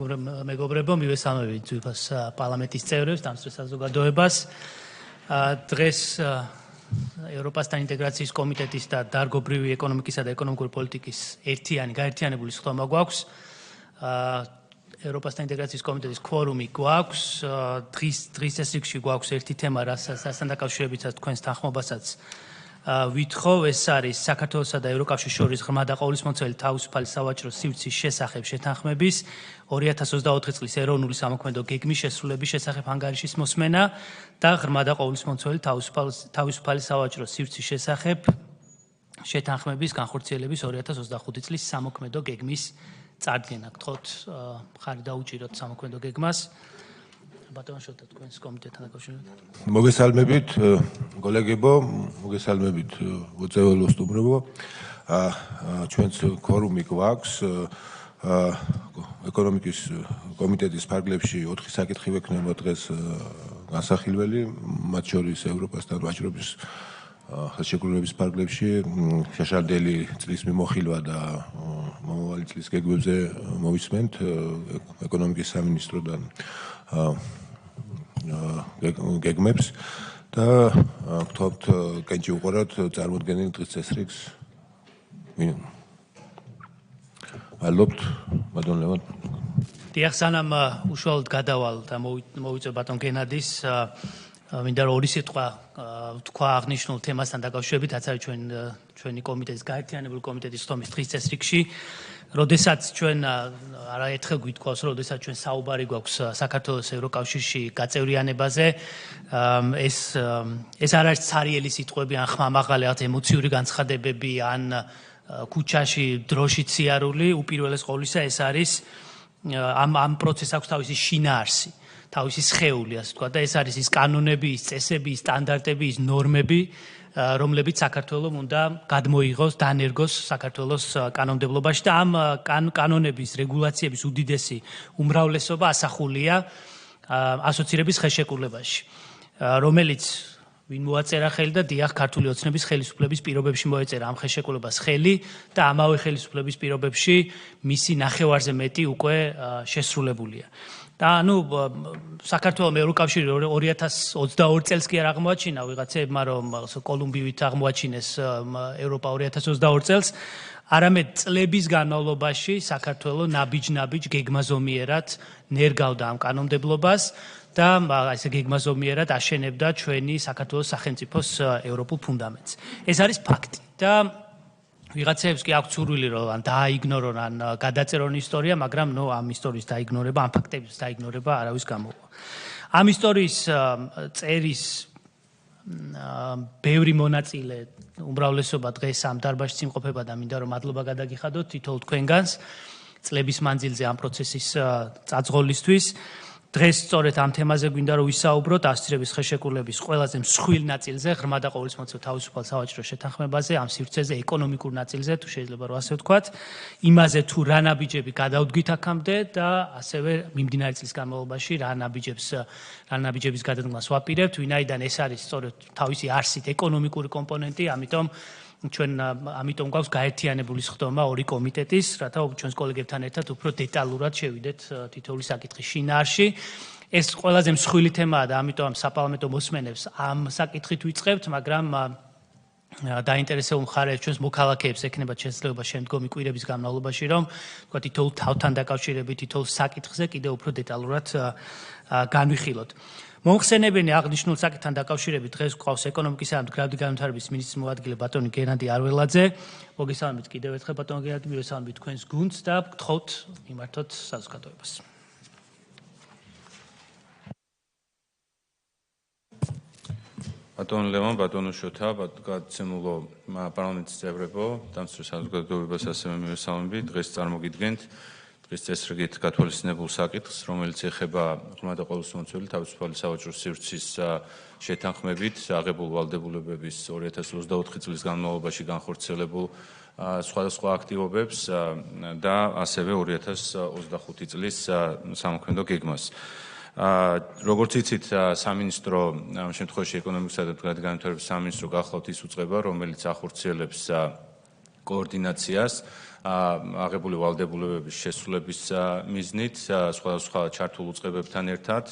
მეგობრებო, მივესალმებით ძვირფას პარლამენტის წევრებს, დამსწრე საზოგადოებას. დღეს ევროპასთან ინტეგრაციის კომიტეტის და დარგობრივი ეკონომიკისა და ეკონომიკური პოლიტიკის გაერთიანებული სხდომა გვაქვს. ევროპასთან ინტეგრაციის კომიტეტის კვორუმი გვაქვს. დღის წესრიგში გვაქვს ერთი თემა, რასაც დაკავშირებითაც თქვენს თანხმობასაც ვითხოვ, ეს არის საქართველოსა და ევროკავშირის შორის ღრმა და ყოვლისმომცველი თავისუფალი სავაჭრო სივრცის შესახებ შეთანხმების 2024 წლის ეროვნული სამოქმედო გეგმის შესრულების შესახებ ანგარიშის მოსმენა და ღრმა და ყოვლისმომცველი თავისუფალი სავაჭრო სივრცის შესახებ შეთანხმების განხორციელების 2025 წლის სამოქმედო გეგმის წარდგენა. გთხოვთ მხარი დაუჭიროთ სამოქმედო გეგმას. ბატონო შოთა, თქვენს კომიტეტთან დაკავშირებით. მოგესალმებით, კოლეგებო, მოგესალმებით, მოწვეულო სტუმრებო. ჩვენს კვორუმი გვაქვს. ეკონომიკის კომიტეტის ფარგლებში 4 საკითხი ვექნება დღეს განსახილველი, მათ შორის ევროპასთან ვაჭრობის ხელშეკრულების ფარგლებში შეშარდელი წლის მიმოხილვა და მომავალი წლის გეგმებზე მოვისმენთ ეკონომიკის სამინისტროდან გეგმებს და გთხოვთ კენჭი უყუროთ წარმოდგენილ დღის წესრიგს. მადლობთ, ბატონ ლევან. დიახ, სანამ უშუალოდ გადავალ და მოვიწევ ბატონ გენადის, მინდა რომ ორი სიტყვა თქვა აღნიშნულ თემასთან დაკავშირებით, რაც არის ჩვენი კომიტეტის გაერთიანებული კომიტეტის სხდომის დღის წესრიგში. როდესაც ჩვენ არაერთხელ გვითხოვს, როდესაც ჩვენ საუბარი გვაქვს საქართველოს ევროკავშირში გაწევრიანებაზე, ეს არ არის ცარიელი სიტყვები, ან ხმამაღალი ემოციური განცხადებები, ან ქუჩაში დროშით სიარული, უპირველეს ყოვლისა ეს არის ამ პროცესს აქვს თავისი შინაარსი, თავისი სხეული, ასე ვთქვათ, და ეს არის ის კანონები, ის წესები, ის სტანდარტები, ის ნორმები, რომლებიც საქართველოს უნდა გადმოიღოს, დანერგოს საქართველოს კანონმდებლობაში და ამ კანონების, რეგულაციების უდიდესი უმრავლესობა ასახულია ასოცირების ხელშეკრულებაში, რომელიც ვინ მოაწერა ხელი და დიახ, ქართული ოცნების ხელისუფლების პირობებში მოეწერა ამ ხელშეკრულებას ხელი და ამავე ხელისუფლების პირობებში მისი ნახევარზე მეტი უკვე შესრულებულია. და საქართველოს ევროკავშირი 2022 წელს კი არ აღმოაჩინა ვიღაცებმა, რომ კოლუმბივით აღმოაჩინეს ევროპა 2022 წელს, არამედ წლების განმავლობაში საქართველოს ნაბიჯ-ნაბიჯ გეგმაზომიერად ნერგავდა ამ კანონმდებლობას და ესე გეგმაზომიერად აშენებდა ჩვენი საქართველოს სახელმწიფოს ევროპულ ფუნდამენტს. ეს არის ფაქტი და ვიღაცებს კი აქვს სურვილი რომ ან დააიგნორონ, ან გადაწერონ ისტორია, მაგრამ ამ ისტორიის დაიგნორება, ამ ფაქტების დაიგნორება არავის გამოვა. ამ ისტორიის წერის ბევრი მონაწილე, უმრავლესობა დღეს ამ დარბაზში იმყოფება და მინდა რომ მადლობა გადაგიხადოთ თითოეულ თქვენგანს წლების მანძილზე ამ პროცესის წაძღოლისთვის. დღეს სწორედ ამ თემაზე გვინდა რომ ვისაუბროთ ასოცირების ხელშეკრულების ყველაზე მსხვილ ნაწილზე, ღრმა და ყოვლისმომცველ თავისუფალ სავაჭრო შეთანხმებაზე, ამ სივრცეზე, ეკონომიკურ ნაწილზე, თუ შეიძლება რომ ასე ვთქვათ, იმაზე თუ რა ნაბიჯები გადავდგით აქამდე და ასევე მიმდინარე წლის განმავლობაში რა ნაბიჯების გადადგმას ვაპირებთ, ვინაიდან ეს არის სწორედ თავისი არსით ეკონომიკური კომპონენტი, ამიტომ გვაქვს გაერთიანებული სხდომა ორი კომიტეტის, რათა ჩვენს კოლეგებთან ერთად უფრო დეტალურად შევიდეთ თითოეული საკითხის შინაარსში. ეს ყველაზე მსხვილი თემაა და ამიტომ საპარლამენტო მოსმენებს ამ საკითხით ვიწყებთ, მაგრამ დაინტერესებულ მხარეებს ჩვენს მოქალაქეებს ექნებათ შესაძლებლობა შემდგომი კვირების განმავლობაში, რომ თქვა თითოეულ თავთან დაკავშირებით, თითოეულ საკითხზე კიდევ უფრო დეტალურად განვიხილოთ. მომხსენებენი აღნიშნულ საკითხთან დაკავშირებით დღეს გვყავს ეკონომიკისა და მდგრადი განვითარების მინისტრის მოადგილე ბატონი გენადი არველაძე. მოგესალმებით კიდევ ერთხელ ბატონო გენადი, მივესალმებით თქვენს გუნდს და გთხოვთ მიმართოთ საზოგადოებას. ბატონო ლევან, ბატონო შოთა, გადაცემულო პარლამენტის წევრებო, დამსწრე საზოგადოებას ასევე მივესალმებით. დღეს წარმოგიდგენთ დღის წესრიგით გათვალისწინებულ საკითხს, რომელიც ეხება ღრმა და ყოვლისმომცველი თავისუფალი სავაჭრო სივრცის შეთანხმებით აღებულ ვალდებულებების 2024 წლის განმავლობაში განხორციელებულ სხვადასხვა აქტივობებს და ასევე 2025 წლის სამოქმედო გეგმას. როგორც იცით, სამინისტრო, ამ შემთხვევაში ეკონომიკისა და მდგრადი განვითარების სამინისტრო გახლავთ ის უწყება, რომელიც ახორციელებს კოორდინაციას აღებული ვალდებულებების შესრულების მიზნით, სხვადასხვა ჩართულ უწყებებთან ერთად,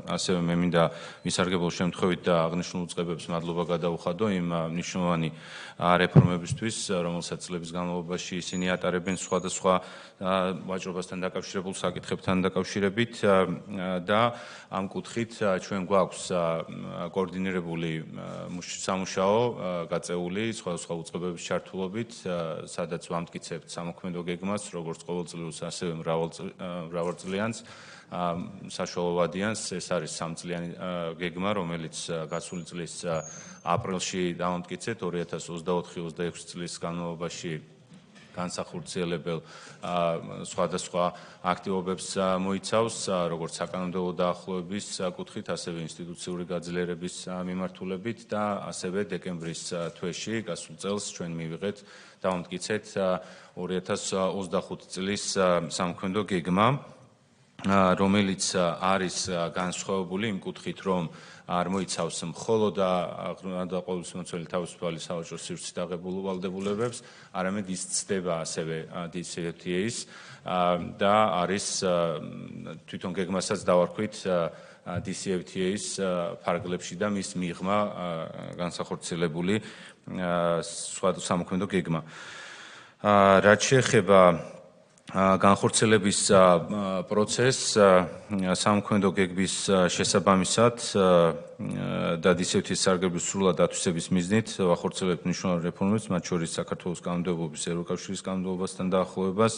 ასევე მე მინდა მისარგებლო შემთხვევით და აღნიშნულ უწყებებს მადლობა გადაუხადო იმ მნიშვნელოვანი რეფორმებისთვის, რომელსაც წლების განმავლობაში ისინი ატარებენ სხვადასხვა ვაჭრობასთან დაკავშირებულ საკითხებთან დაკავშირებით და ამ კუთხით ჩვენ გვაქვს კოორდინირებული სამუშაო გაწეული სხვადასხვა უწყებების ჩართულობით, სადაც ვამტკიცებთ სამოქმედო გეგმას, როგორც ყოველწლიურს, ასევე მრავალწლიანს, საშუალოვადიანს. ეს არის 3 წლიანი გეგმა, რომელიც გასული წლის აპრილში დავამტკიცეთ 2024-26 წლის განმავლობაში განსახორციელებელ სხვადასხვა აქტივობებს მოიცავს, როგორც საკანონმდებლო დაახლოების კუთხით, ასევე ინსტიტუციური გაძლიერების მიმართულებით და ასევე დეკემბრის თვეში გასულ წელს ჩვენ მივიღეთ დავამტკიცეთ 2025 წლის სამოქმედო გეგმა, რომელიც არის განსხვავებული იმ კუთხით, რომ არ მოიცავს მხოლოდ ყოველწლიური თავისუფალი სავაჭრო სივრცით აღებულ ვალდებულებებს, არამედ ის ცდება ასევე DCFTA-ს და არის თვითონ გეგმასაც დავარქვით DCFTA-ს ფარგლებში და მის მიღმა განსახორციელებული სხვადასხვა სამოქმედო გეგმა. რაც შეეხება განხორციელების პროცესს სამოქმედო გეგმის შესაბამისად და DCFTA-ს სარგებლობის სრულად ათვისების მიზნით ვახორციელებთ მნიშვნელოვან რეფორმებს, მათ შორის საქართველოს კანონმდებლობის ევროკავშირის კანონმდებლობასთან დაახლოებას,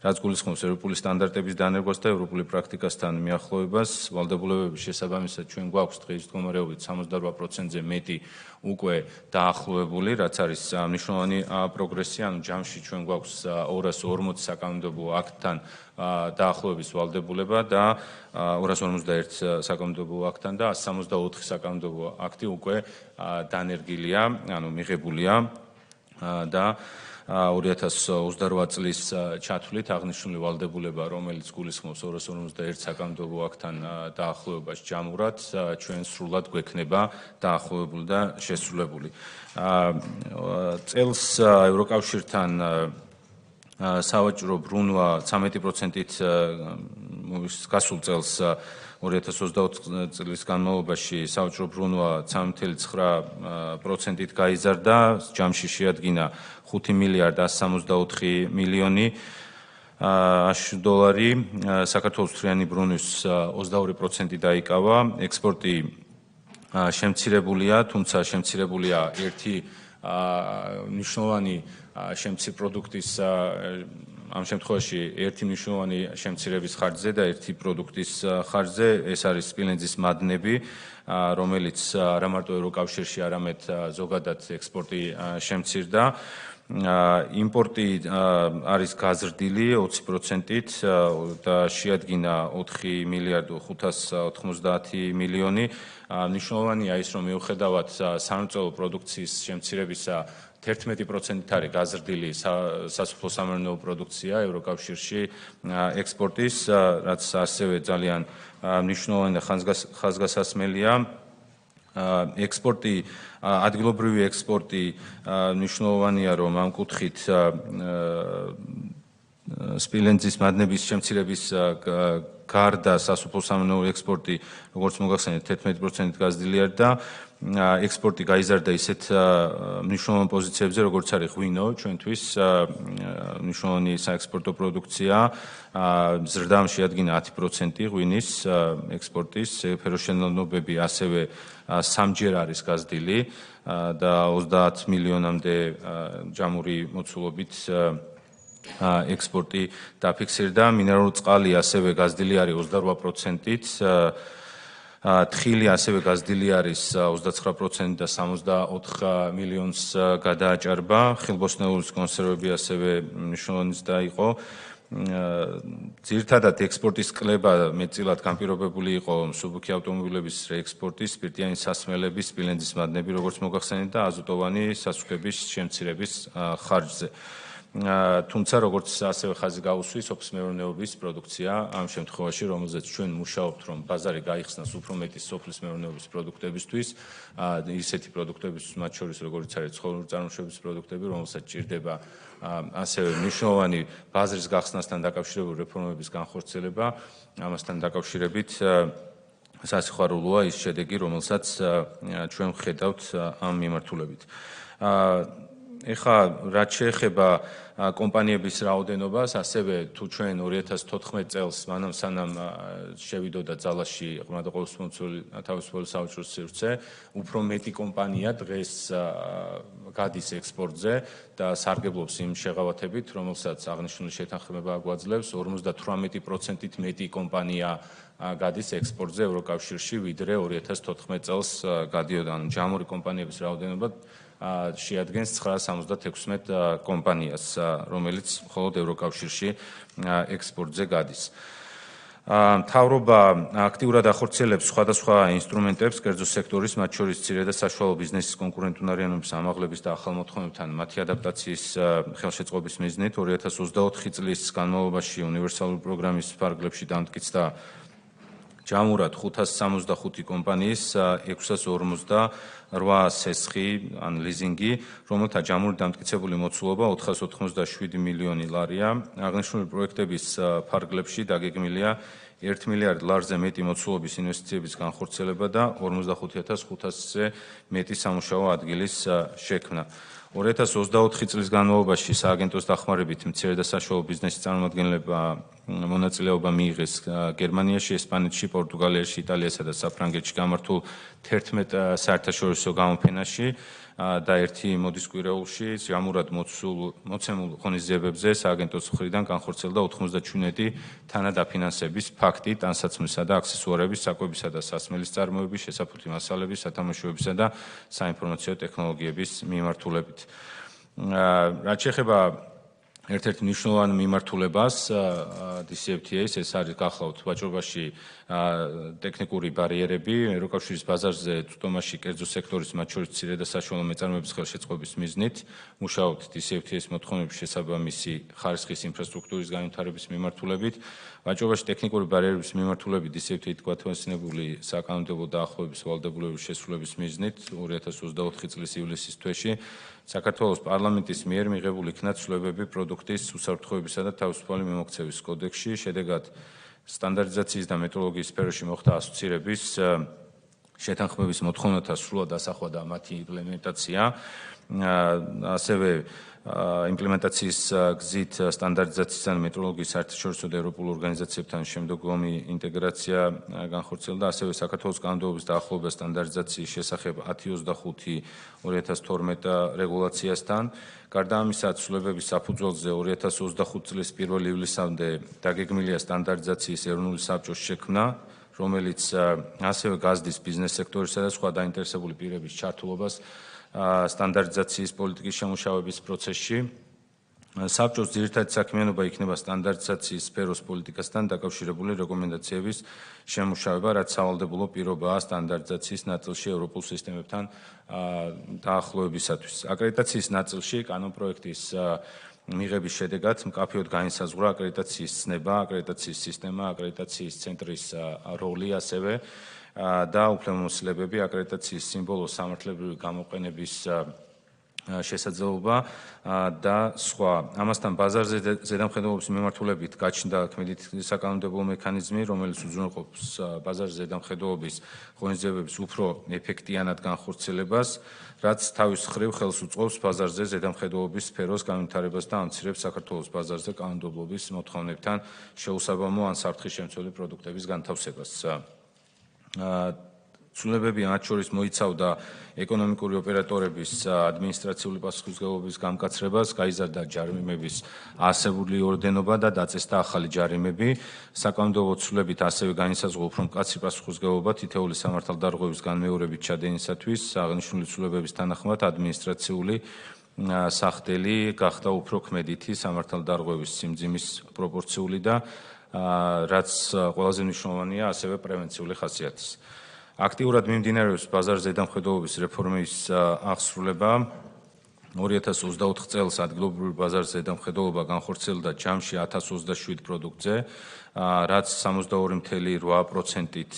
რაც გულისხმობს ევროპული სტანდარტების დანერგვას და ევროპული პრაქტიკასთან მიახლოებას. ვალდებულებების შესაბამისად ჩვენ გვაქვს დღის მდგომარეობით 78%-ზე მეტი უკვე დაახლოებული, რაც არის მნიშვნელოვანი პროგრესი, ანუ ჯამში ჩვენ გვაქვს 240 საკანონმდებლო აქტთან დაახლოების ვალდებულება და 251 საკანონმდებლო აქტთან და 164 საკანონმდებლო აქტი უკვე დანერგილია, ანუ მიღებულია და 2028 წლის ჩათვლით აღნიშნული ვალდებულება, რომელიც გულისხმობს 251 საკანონმდებლო აქტთან დაახლოებას ჯამურად, ჩვენ სრულად გვექნება დაახლოებული და შესრულებული. წელს ევროკავშირთან სავაჭრო ბრუნვა 13%-ით გასულ წელს 2024 წლის განმავლობაში სავაჭრო ბრუნვა 3.9%-ით გაიზარდა, ჯამში შეადგინა 5 მილიარდ 164 მილიონი $. საქართველოს მთლიანი ბრუნვის 22% დაიკავა, ექსპორტი შემცირებულია, თუმცა შემცირებულია ერთი მნიშვნელოვანი პროდუქტის ამ შემთხვევაში ერთი მნიშვნელოვანი შემცირების ხარჯზე და ერთი პროდუქტის ხარჯზე, ეს არის სპილენძის მადნები, რომელიც არა მარტო ევროკავშირში, არამედ ზოგადად ექსპორტი შემცირდა. იმპორტი არის გაზრდილი 20%-ით და შეადგინა 4 მილიარდ 590 მილიონი. მნიშვნელოვანია ის, რომ მიუხედავად სამრეწველო პროდუქციის შემცირებისა 11%-ით არის გაზრდილი სასოფლო-სამეურნეო პროდუქცია ევროკავშირში ექსპორტის, რაც ასევე ძალიან მნიშვნელოვანი და ხაზგასასმელია. ექსპორტი, ადგილობრივი ექსპორტი მნიშვნელოვანია, რომ ამ კუთხით სპილენძის მადნების შემცირების გარდა სასოფლო-სამეურნეო ექსპორტი, როგორც მოგახსენეთ, 11%-ით გაზრდილია და ექსპორტი გაიზარდა ისეთ მნიშვნელოვან პოზიციებზე, როგორც არის ღვინო, ჩვენთვის მნიშვნელოვანი საექსპორტო პროდუქცია, ზრდამ შეადგინა 10% ღვინის ექსპორტის, ფეროშენელობები ასევე სამჯერ არის გაზრდილი და 30 მილიონამდე ჯამური მოცულობით ექსპორტი დაფიქსირდა. მინერალური წყალი ასევე გაზრდილი არის 28%-ით, თხილი ასევე გაზრდილი არის 29% და 64 მილიონს გადააჭარბა. ხილბოსნეულის კონსერვები ასევე მნიშვნელოვანი ზრდა იყო. ძირითადად ექსპორტის კლება მეტწილად განპირობებული იყო მსუბუქი ავტომობილების რეექსპორტის, სპირტიანი სასმელების, სპილენძის მადნები, როგორც მოგახსენეთ და აზოტოვანი სასუქების შემცირების ხარჯზე. თუმცა როგორც ასევე ხაზი გაუსვის სოფლის მეურნეობის პროდუქცია ამ შემთხვევაში რომელზეც ჩვენ მუშაობთ რომ ბაზარი გაიხსნას უფრო მეტი სოფლის მეურნეობის პროდუქტებისთვის ისეთი პროდუქტებისთვის მათ შორის როგორც არის ცხოველური წარმოშობის პროდუქტები რომელსაც ჭირდება ასევე მნიშვნელოვანი ბაზრის გახსნასთან დაკავშირებული რეფორმების განხორციელება ამასთან დაკავშირებით სასიხარულოა ის შედეგი რომელსაც ჩვენ ვხედავთ ამ მიმართულებით ეხლა რაც შეეხება კომპანიების რაოდენობას, ასევე თუ ჩვენ 2014 წელს მანამ სანამ შევიდოდა ძალაში ყმადაყოლისმომცველი თავისუფალი საავადმყოფოს სივრცე, უფრო მეტი კომპანია დღეს გადის ექსპორტზე და სარგებლობს იმ შეღავათებით, რომელსაც აღნიშნული შეთანხმება გვაძლევს 58%-ით მეტი კომპანია გადის ექსპორტზე ევროკავშირში, ვიდრე 2014 წელს გადიოდა. ანუ ჯამური კომპანიების რაოდენობა შეადგენს 976 კომპანიას, რომელიც მხოლოდ ევროკავშირში ექსპორტზე გადის. მთავრობა აქტიურად ახორციელებს სხვადასხვა ინსტრუმენტებს კერძო სექტორის, მათ შორის მცირე და საშუალო ბიზნესის კონკურენტუნარიანობის ამაღლების და ახალ მოთხოვნებთან მათი ადაპტაციის ხელშეწყობის მიზნით 2024 წლის განმავლობაში უნივერსალური პროგრამის ფარგლებში დამტკიცდა ჯამურად 565 კომპანიის 658 სესხი ან ლიზინგი, რომელთა ჯამური დამტკიცებული მოცულობა 487 მილიონი ლარია. აღნიშნული პროექტების ფარგლებში დაგეგმილია 1 მილიარდ ლარზე მეტი მოცულობის ინვესტიციების განხორციელება და 45500-ზე მეტი სამუშაო ადგილის შექმნა. 2024 წლის განმავლობაში სააგენტოს დახმარებით მცირე და საშუალო ბიზნესის წარმომადგენლებმა მონაწილეობა მიიღეს გერმანიაში, ესპანეთში, პორტუგალიაში, იტალიასა და საფრანგეთში გამართულ 11 საერთაშორისო გამოფენაში და ერთი მოდის კვირეულში ჯამურად მოცემულ ღონისძიებებზე სააგენტოს მხრიდან განხორციელდა 97 თანადაფინანსების ფაქტი ტანსაცმლისა და აქსესუარების, საკვებისა და სასმელის წარმოების, შესაფუთი მასალების, სათამაშოებისა და საინფორმაციო ტექნოლოგიების მიმართულებით. რაც შეეხება ერთ-ერთ მნიშვნელოვან მიმართულებას DCFTA-ს, ეს არის გახლავთ ვაჭრობაში ტექნიკური ბარიერები, ევროკავშირის ბაზარზე წვდომაში კერძო სექტორის, მათ შორის მცირე და საშუალო მეწარმეების ხელშეწყობის მიზნით, მუშაობთ DCFTA-ს მოთხოვნების შესაბამისი ხარისხის ინფრასტრუქტურის განვითარების მიმართულებით, ვაჭრობაში ტექნიკური ბარიერების მიმართულებით DCFTA-ით გვათვალისწინებული საკანონმდებლო დაახლოების ვალდებულების შესრულების მიზნით 2024 წლის ივლისის თვეში საქართველოს პარლამენტის მიერ მიღებული იქნა ცვლილებები პროდუქტის უსაფრთხოებისა და თავისუფალი მიმოქცევის კოდექსში, შედეგად სტანდარტიზაციის და მეტროლოგიის სფეროში მოხდა ასოცირების შეთანხმების მოთხოვნათა სრულად დასახვა და მათი იმპლემენტაცია, ასევე იმპლემენტაციის გზით სტანდარტიზაციის და მეტროლოგიის საერთაშორისო და ევროპულ ორგანიზაციებთან შემდგომი ინტეგრაცია განხორციელდა, ასევე საქართველოს კანონმდებლობის დაახლოება სტანდარტიზაციის შესახებ 1025/2012 რეგულაციასთან. გარდა ამისა, ცვლილებების საფუძველზე 2025 წლის 1 ივლისამდე დაგეგმილია სტანდარტიზაციის ეროვნული საბჭოს შექმნა, რომელიც ასევე გაზდის ბიზნეს სექტორისა და სხვა დაინტერესებული პირების ჩართულობას სტანდარტიზაციის პოლიტიკის შემუშავების პროცესში. საბჭოს ძირითადი საქმიანობა იქნება სტანდარტიზაციის სფეროს პოლიტიკასთან დაკავშირებული რეკომენდაციების შემუშავება, რაც სავალდებულო პირობაა სტანდარტიზაციის ნაწილში ევროპულ სისტემებთან დაახლოებისათვის. აკრედიტაციის ნაწილში კანონპროექტის მიღების შედეგად მკაფიოდ განისაზღვრა აკრედიტაციის ცნება, აკრედიტაციის სისტემა, აკრედიტაციის ცენტრის როლი ასევე და უფლებამოსილებები, აკრედიტაციის სიმბოლოს სამართლებრივი გამოყენების შესაძლებლობა და სხვა. ამასთან ბაზარზე ზედამხედველობის მიმართულებით გაჩნდა თქმით საკანონმდებლო მექანიზმი, რომელიც უზრუნველყოფს ბაზარზე ზედამხედველობის ღონისძიებების უფრო ეფექტიანად განხორციელებას, რაც თავის მხრივ ხელს უწყობს ბაზარზე ზედამხედველობის სფეროს განვითარებას და ამცირებს საქართველოს ბაზარზე კანონმდებლობის მოთხოვნებთან შეუსაბამო ან საფრთხის შემცველი პროდუქტების განთავსებას. ცვლილებები მათ შორის მოიცავდა ეკონომიკური ოპერატორების ადმინისტრაციული პასუხისმგებლობის გამკაცრებას, გაიზარდა ჯარიმების არსებული ორდენობა და დაწესდა ახალი ჯარიმები. საკანონმდებლო ცვლილებით ასევე განისაზღვრა უფრო მკაცრი პასუხისმგებლობა თითოეული სამართალდარღვევის განმეორებით ჩადენისათვის. აღნიშნული ცვლილებების თანახმად ადმინისტრაციული სახდელი გახდა უფრო ქმედითი სამართალდარღვევის სიმძიმის პროპორციული და რაც ყველაზე მნიშვნელოვანია, ასევე პრევენციული ხასიათის. აქტიურად მიმდინარეობს ბაზარ ზედამხედველობის რეფორმის აღსრულება 2024 წელს ადგილობრივ ბაზარზე ზედამხედველობა განხორციელდა ჯამში 1027 პროდუქტზე, რაც 62.8%-ით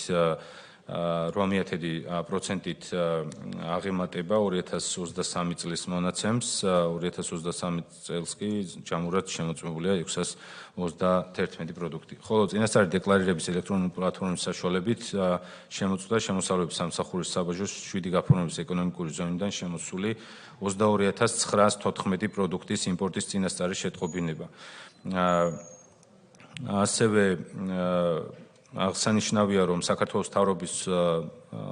8%-ით აღემატება 2023 წლის მონაცემს, 2023 წელს კი ჯამურად შემოწმებულია 631 პროდუქტი. ხოლო წინასწარი დეკლარირების ელექტრონული პლატფორმის საშუალებით შემოწმდა შემოსავლების სამსახურის საბაჟოს 7 გაფორმების ეკონომიკური ზონიდან შემოსული 22,914 პროდუქტის იმპორტის წინასწარი შეტყობინება. ასევე აღსანიშნავია, რომ საქართველოს მთავრობის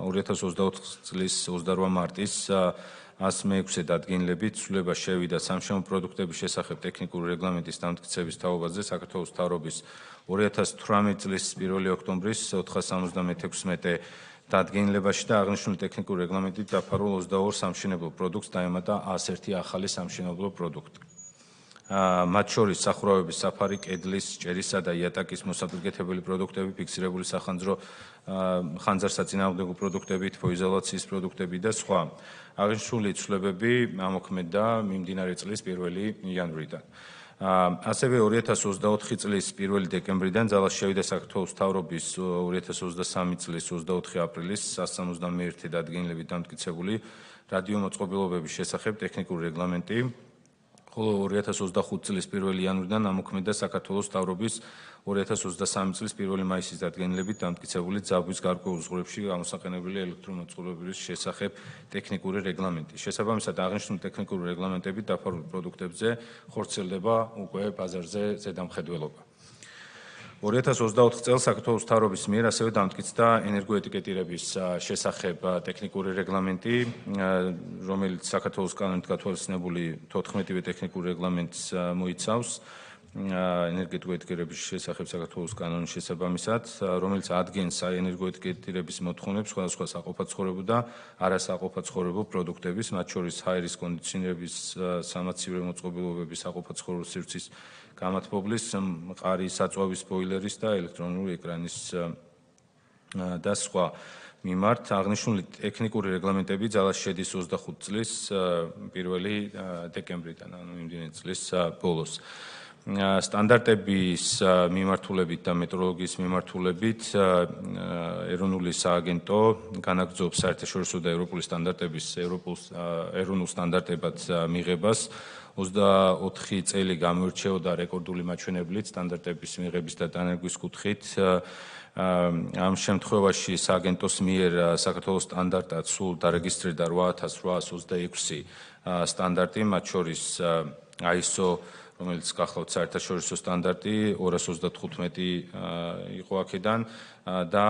2024 წლის 28 მარტის 106 დადგენილებით ცვლილება შევიდა სამშენებლო პროდუქტების შესახებ ტექნიკური რეგლამენტის დამტკიცების თაობაზე საქართველოს მთავრობის 2018 წლის 1 ოქტომბრის 476 დადგენილებაში და აღნიშნული ტექნიკური რეგლამენტით დაფარულ 22 სამშენებლო პროდუქტს დაემატა 101 ახალი სამშენებლო პროდუქტი. მათ შორის სახურავების საფარი, კედლის, ჭერისა და იატაკის მოსაპირკეთებელი პროდუქტები, ფიქსირებული სახანძრო ხანძარსაწინააღმდეგო პროდუქტები, თბოიზოლაციის პროდუქტები და სხვა. აღნიშნული ცვლილებები ამოქმედდა მიმდინარე წლის 1 იანვრიდან. ასევე 2024 წლის 1 დეკემბრიდან ძალაში შევიდა საქართველოს მთავრობის 2023 წლის 24 აპრილის 171 დადგენილებით დამტკიცებული რადიომოწყობილობების შესახებ ტექნიკური რეგლამენტი. ხოლო 2025 წლის 1 იანვრიდან ამოქმედდა საქართველოს მთავრობის 2023 წლის 1 მაისის დადგენილებით დამტკიცებული ძაბვის გარკვეულ ზღვრებში გამოსაყენებელი ელექტრომოწყობილობის შესახებ ტექნიკური რეგლამენტი. შესაბამისად, აღნიშნული ტექნიკური რეგლამენტებით დაფარულ პროდუქტებზე ხორციელდება უკვე ბაზარზე ზედამხედველობა. 2024 წელს საქართველოს მთავრობის მიერ ასევე დამტკიცდა ენერგოეტიკეტირების შესახებ ტექნიკური რეგლამენტი, რომელიც საქართველოს კანონით გათვალისწინებული 14-ვე ტექნიკური რეგლამენტს მოიცავს ენერგეტიკეტირების შესახებ საქართველოს კანონის შესაბამისად, რომელიც ადგენს ენერგოეტიკეტირების მოთხოვნებს სხვადასხვა საყოფაცხოვრებო და არასაყოფაცხოვრებო პროდუქტების, მათ შორის ჰაერის კონდიციონერების, სამაცივრო მოწყობილობების, საყოფაცხოვრებო სივრცის გამათბობლის, მყარი საწვავის ბოილერის და ელექტრონული ეკრანის და სხვა მიმართ. აღნიშნული ტექნიკური რეგლამენტები ძალაში შედის 25 წლის 1 დეკემბრიდან, ანუ იმდენი წლის ბოლოს. სტანდარტების მიმართულებით და მეტროლოგიის მიმართულებით ეროვნული სააგენტო განაგრძობს საერთაშორისო და ევროპული სტანდარტების ეროვნულ სტანდარტებად მიღებას. 24 წელი გამოირჩეოდა რეკორდული მაჩვენებლით სტანდარტების მიღების და დანერგვის კუთხით. ამ შემთხვევაში სააგენტოს მიერ საქართველოს სტანდარტად სულ დარეგისტრირდა 8826 სტანდარტი, მათ შორის ISO, რომელიც გახლავთ საერთაშორისო სტანდარტი 235 იყო აქედან და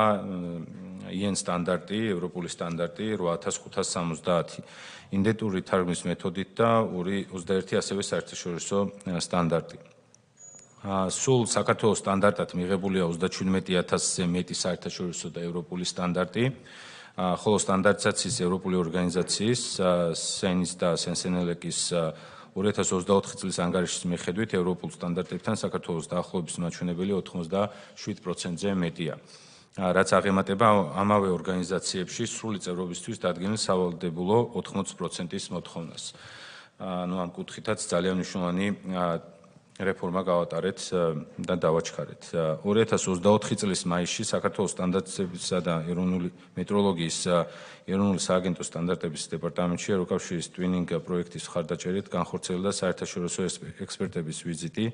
IN სტანდარტი, ევროპული სტანდარტი 8570. იდენტური თარგმნის მეთოდით და 21 ასევე საერთაშორისო სტანდარტი. სულ საქართველოს სტანდარტად მიღებულია 37000-ზე მეტი საერთაშორისო და ევროპული სტანდარტი, ხოლო სტანდარტიზაციის ევროპული ორგანიზაციის სენის და სენსენელეკის 2024 წლის ანგარიშის მიხედვით ევროპულ სტანდარტებთან საქართველოს დაახლოების მაჩვენებელი 87%-ზე მეტია. რაც აღემატება ამავე ორგანიზაციებში სრული წევრობისთვის დადგენილ სავალდებულო 80%-ის მოთხოვნას. ანუ ამ კუთხითაც ძალიან მნიშვნელოვანი რეფორმა გავატარეთ და დავაჩქარეთ. 2024 წლის მაისში საქართველოს სტანდარტიზებისა და ეროვნული მეტროლოგიის ეროვნული სააგენტოს სტანდარტების დეპარტამენტში ევროკავშირის ტვინინგ პროექტის მხარდაჭერით განხორციელდა საერთაშორისო ექსპერტების ვიზიტი,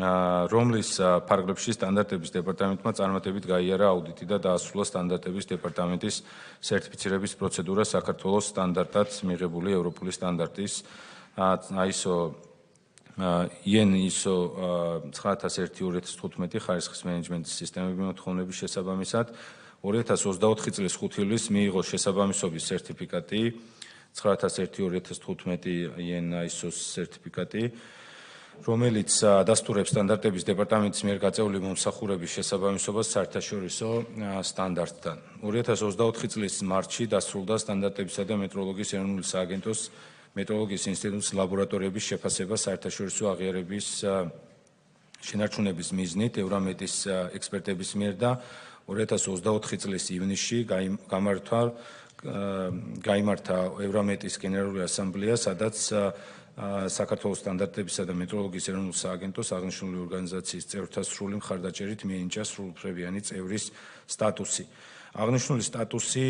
რომლის ფარგლებში სტანდარტების დეპარტამენტმა წარმატებით გაიარა აუდიტი და დაასრულა სტანდარტების დეპარტამენტის სერტიფიცირების პროცედურა საქართველოს სტანდარტად მიღებული ევროპული სტანდარტის ISO 9001-2015 ხარისხის მენეჯმენტის სისტემების მოთხოვნების შესაბამისად 2024 წლის 5 ივლისს მიიღო შესაბამისობის სერტიფიკატი 9001-2015 ISO სერტიფიკატი, რომელიც დასტურებს სტანდარტების დეპარტამენტის მიერ გაწეული მომსახურების შესაბამისობას საერთაშორისო სტანდარტთან. 2024 წლის მარტში დასრულდა სტანდარტებისა და მეტროლოგიის ეროვნული სააგენტოს მეტროლოგიის ინსტიტუტის ლაბორატორიების შეფასება საერთაშორისო აღიარების შენარჩუნების მიზნით ევრამეტის ექსპერტების მიერ და 2024 წლის ივნისში გამართვა გაიმართა ევრომეტის გენერალური ასამბლეა, სადაც საქართველოს სტანდარტებისა და მეტროლოგიის ეროვნულ სააგენტოს აღნიშნული ორგანიზაციის წევრთა სრული მხარდაჭერით მიენიჭა სრულუფლებიანი წევრის სტატუსი. აღნიშნული სტატუსი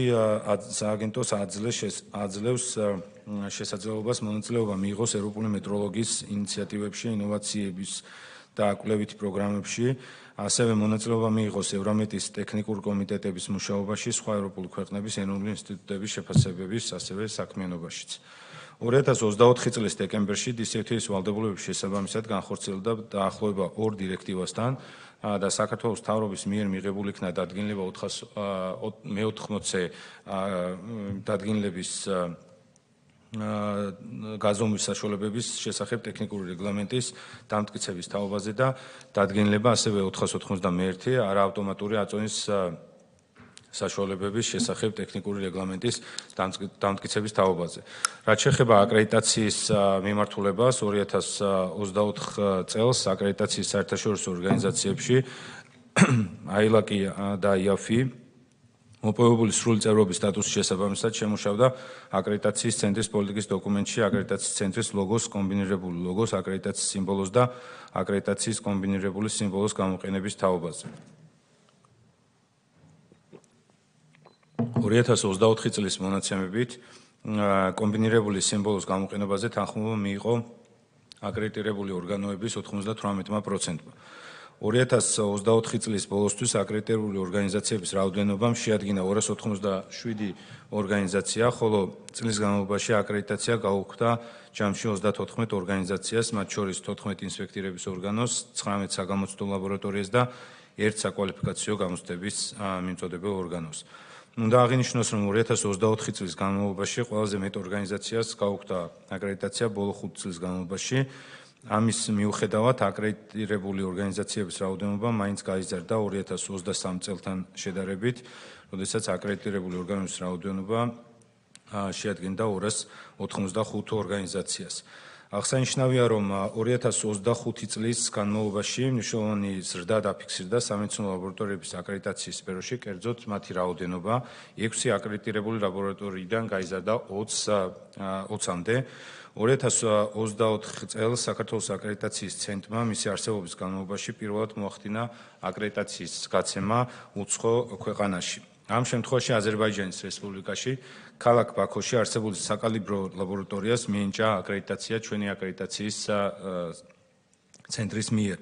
სააგენტოს აძლევს შესაძლებლობას მონაწილეობა მიიღოს ევროპული მეტროლოგიის ინიციატივებში, ინოვაციების და კვლევითი პროგრამებში, ასევე მონაწილეობა მიიღოს ევრომეტის ტექნიკური კომიტეტების მუშაობაში, სხვა ევროპული ქვეყნების ეროვნული ინსტიტუტების შეფასებების, ასევე საქმიანობაშიც. 2024 წლის დეკემბერში DCT-ის ვალდებულების შესაბამისად განხორციელდა დაახლოება 2 დირექტივასთან და საქართველოს მთავრობის მიერ მიღებული იქნა დადგენილება 480 დადგენილების გაზომვის საშუალებების შესახებ ტექნიკური რეგლამენტის დამტკიცების თაობაზე და დადგენილება ასევე 491 არაავტომატური აწონის საშუალებების შესახებ ტექნიკური რეგლამენტის დამტკიცების თაობაზე. რაც შეეხება აკრედიტაციის მიმართულებას 2024 წელს აკრედიტაციის საერთაშორისო ორგანიზაციებში AILAC და IAFI მოპოვებული სრული წევრობის სტატუსის შესაბამისად შემუშავდა აკრედიტაციის ცენტრის პოლიტიკის დოკუმენტში აკრედიტაციის ცენტრის ლოგოს, კომბინირებული ლოგოს, აკრედიტაციის სიმბოლოს და აკრედიტაციის კომბინირებული სიმბოლოს გამოყენების თაობაზე. 2024 წლის მონაცემებით კომბინირებული სიმბოლოს გამოყენებაზე თანხმობა მიიღო აკრედიტირებული ორგანოების 98%-მა. 2024 წლის ბოლოსთვის აკრედიტირებული ორგანიზაციების რაოდენობამ შეადგინა 287 ორგანიზაცია, ხოლო წლის განმავლობაში აკრედიტაცია გაუქმდა ჯამში 34 ორგანიზაციას, მათ შორის 14 ინსპექტირების ორგანოს, 19 საგამოცდო ლაბორატორიას და 1 საკვალიფიკაციო გამოცდების მიმწოდებელ ორგანოს. უნდა აღინიშნოს, რომ 2024 წლის განმავლობაში ყველაზე მეტ ორგანიზაციას გაუქმდა აკრედიტაცია ბოლო 5 წლის განმავლობაში. ამის მიუხედავად აკრედიტირებული ორგანიზაციების რაოდენობა მაინც გაიზარდა 2023 წელთან შედარებით, როდესაც აკრედიტირებული ორგანოების რაოდენობა შეადგენდა 285 ორგანიზაციას. აღსანიშნავია, რომ 2025 წლის განმავლობაში მნიშვნელოვანი ზრდა დაფიქსირდა სამედიცინო ლაბორატორიების აკრედიტაციის სფეროში, კერძოდ მათი რაოდენობა 6 აკრედიტირებული ლაბორატორიიდან გაიზარდა 20-მდე. 2024 წელს საქართველოს აკრედიტაციის ცენტრმა მისი არსებობის განმავლობაში პირველად მოახდინა აკრედიტაციის გაცემა უცხო ქვეყანაში. ამ შემთხვევაში აზერბაიჯანის რესპუბლიკაში ქალაქ ბაქოში არსებული საკალიბრო ლაბორატორიას მიენიჭა აკრედიტაცია ჩვენი აკრედიტაციის ცენტრის მიერ.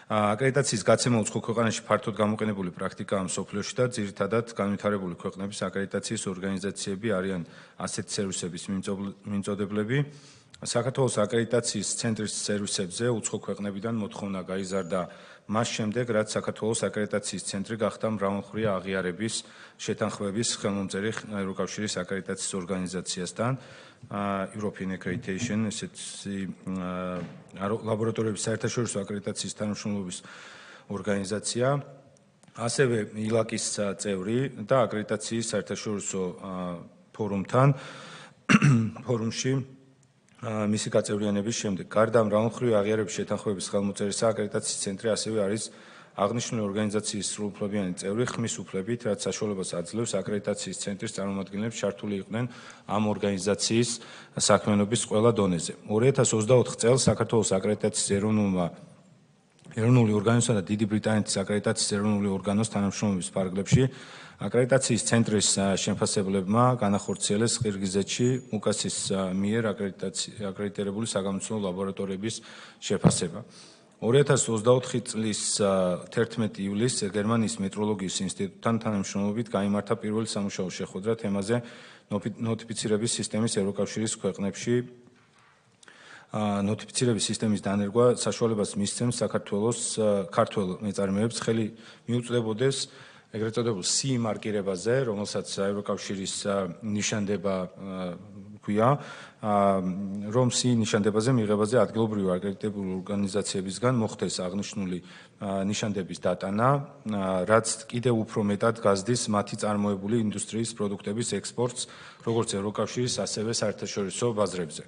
აკრედიტაციის გაცემა უცხო ქვეყანაში ფართოდ გამოყენებული პრაქტიკაა მსოფლიოში და ძირითადად განვითარებული ქვეყნების აკრედიტაციის ორგანიზაციები არიან ასეთი სერვისების მიმწოდებლები. საქართველოს აკრედიტაციის ცენტრის სერვისებზე უცხო ქვეყნებიდან მოთხოვნა გაიზარდა მას შემდეგ, რაც საქართველოს აკრედიტაციის ცენტრი გახდა მრავალმხრივი აღიარების შეთანხმების ხელმომწერი ევროკავშირის აკრედიტაციის ორგანიზაციასთან, European Accreditation, ესეთი ლაბორატორიების საერთაშორისო აკრედიტაციის თანამშრომლობის ორგანიზაცია, ასევე ILAC-ის წევრი და აკრედიტაციის საერთაშორისო ფორუმში მისი გაწევრიანების შემდეგ. გარდა მრავალმხრივი აღიარების შეთანხმების ხელმოწერისა, აკრედიტაციის ცენტრი ასევე არის აღნიშნული ორგანიზაციის სრულუფლებიანი წევრი ხმის უფლებით, რაც საშუალებას აძლევს აკრედიტაციის ცენტრის წარმომადგენლებს ჩართული იყვნენ ამ ორგანიზაციის საქმიანობის ყველა დონეზე. 2024 წელს საქართველოს აკრედიტაციის ეროვნული ორგანოსა და დიდი ბრიტანეთის აკრედიტაციის ეროვნული ორგანოს თანამშრომლობის ფარგლებში აკრედიტაციის ცენტრის შემფასებლებმა განახორციელეს ყირგიზეთში უკასის მიერ აკრედიტირებული საგამოცდო ლაბორატორიების შეფასება. 2024 წლის 11 ივლისს გერმანიის მეტროლოგიის ინსტიტუტთან თანამშრომლობით გაიმართა პირველი სამუშაო შეხვედრა თემაზე ნოტიფიცირების სისტემის ევროკავშირის ქვეყნებში ნოტიფიცირების სისტემის დანერგვა საშუალებას მისცემს საქართველოს ქართველ მეწარმეებს ხელი მიუწვდებოდეს ეგრეთ წოდებულ C მარკირებაზე, რომელსაც ევროკავშირის ნიშანდება ქვია, რომ C ნიშანდებაზე მიღებაზე ადგილობრივი აკრედიტებული ორგანიზაციებისგან მოხდეს აღნიშნული ნიშანდების დატანა, რაც კიდევ უფრო მეტად გაზრდის მათი წარმოებული ინდუსტრიის პროდუქტების ექსპორტს, როგორც ევროკავშირის, ასევე საერთაშორისო ბაზრებზე.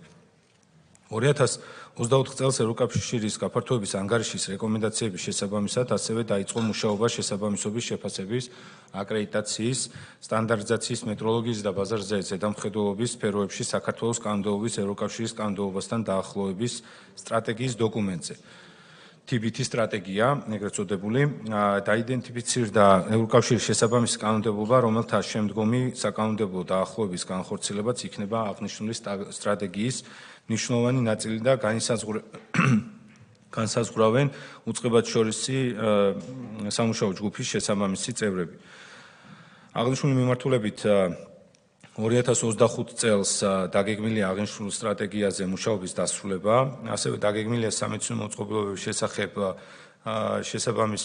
2024 წელს ევროკავშირის გაფართოების ანგარიშის რეკომენდაციების შესაბამისად ასევე დაიწყო მუშაობა შესაბამისობის შეფასების, აკრედიტაციის, სტანდარტიზაციის, მეტროლოგიის და ბაზარზე ზედამხედველობის სფეროებში საქართველოს კანონმდებლობის ევროკავშირის კანონმდებლობასთან დაახლოების სტრატეგიის დოკუმენტზე. TBT სტრატეგია, ეგრეთ წოდებული, დაიდენტიფიცირდა ევროკავშირის შესაბამისი კანონმდებლობა, რომელთა შემდგომი საკანონმდებლო დაახლოების განხორციელებაც იქნება აღნიშნული სტრატეგიის მნიშვნელოვანი ნაწილი და განსაზღვრავენ უწყებათშორისი სამუშაო ჯგუფის შესაბამისი წევრები. აღნიშნული მიმართულებით 2025 წელს დაგეგმილია აღნიშნულ სტრატეგიაზე მუშაობის დასრულება, ასევე დაგეგმილია სამედიცინო მოწყობილობების შესახებ შესაბამის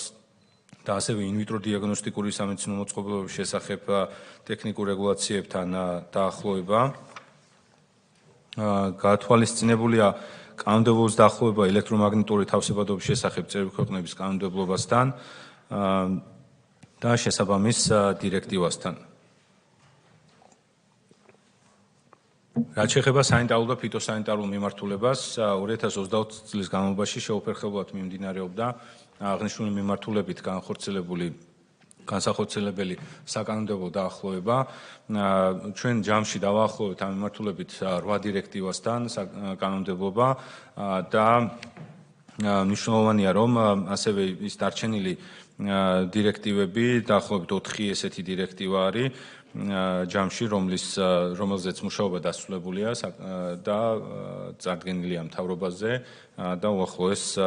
და ასევე ინვიტრო დიაგნოსტიკური სამედიცინო მოწყობილობების შესახებ ტექნიკურ რეგულაციებთან დაახლოება. გათვალისწინებულია კანონმდებლობის დაახლოება ელექტრომაგნიტური თავსებადობის შესახებ წევრი ქვეყნების კანონმდებლობასთან და შესაბამის დირექტივასთან. რაც შეეხება სანიტარულ და ფიტოსანიტარულ მიმართულებას, 2024 წლის განმავლობაში შეუფერხებლად მიმდინარეობდა აღნიშნული მიმართულებით განსახორციელებელი საკანონმდებლო დაახლოება. ჩვენ ჯამში დავაახლოვეთ ამ მიმართულებით 8 დირექტივასთან საკანონმდებლობა და მნიშვნელოვანია, რომ ასევე ის დარჩენილი დირექტივები, დაახლოებით 4 ესეთი დირექტივა არის ჯამში, რომელზეც მუშაობა დასრულებულია და წარდგენილია მთავრობაზე და უახლოეს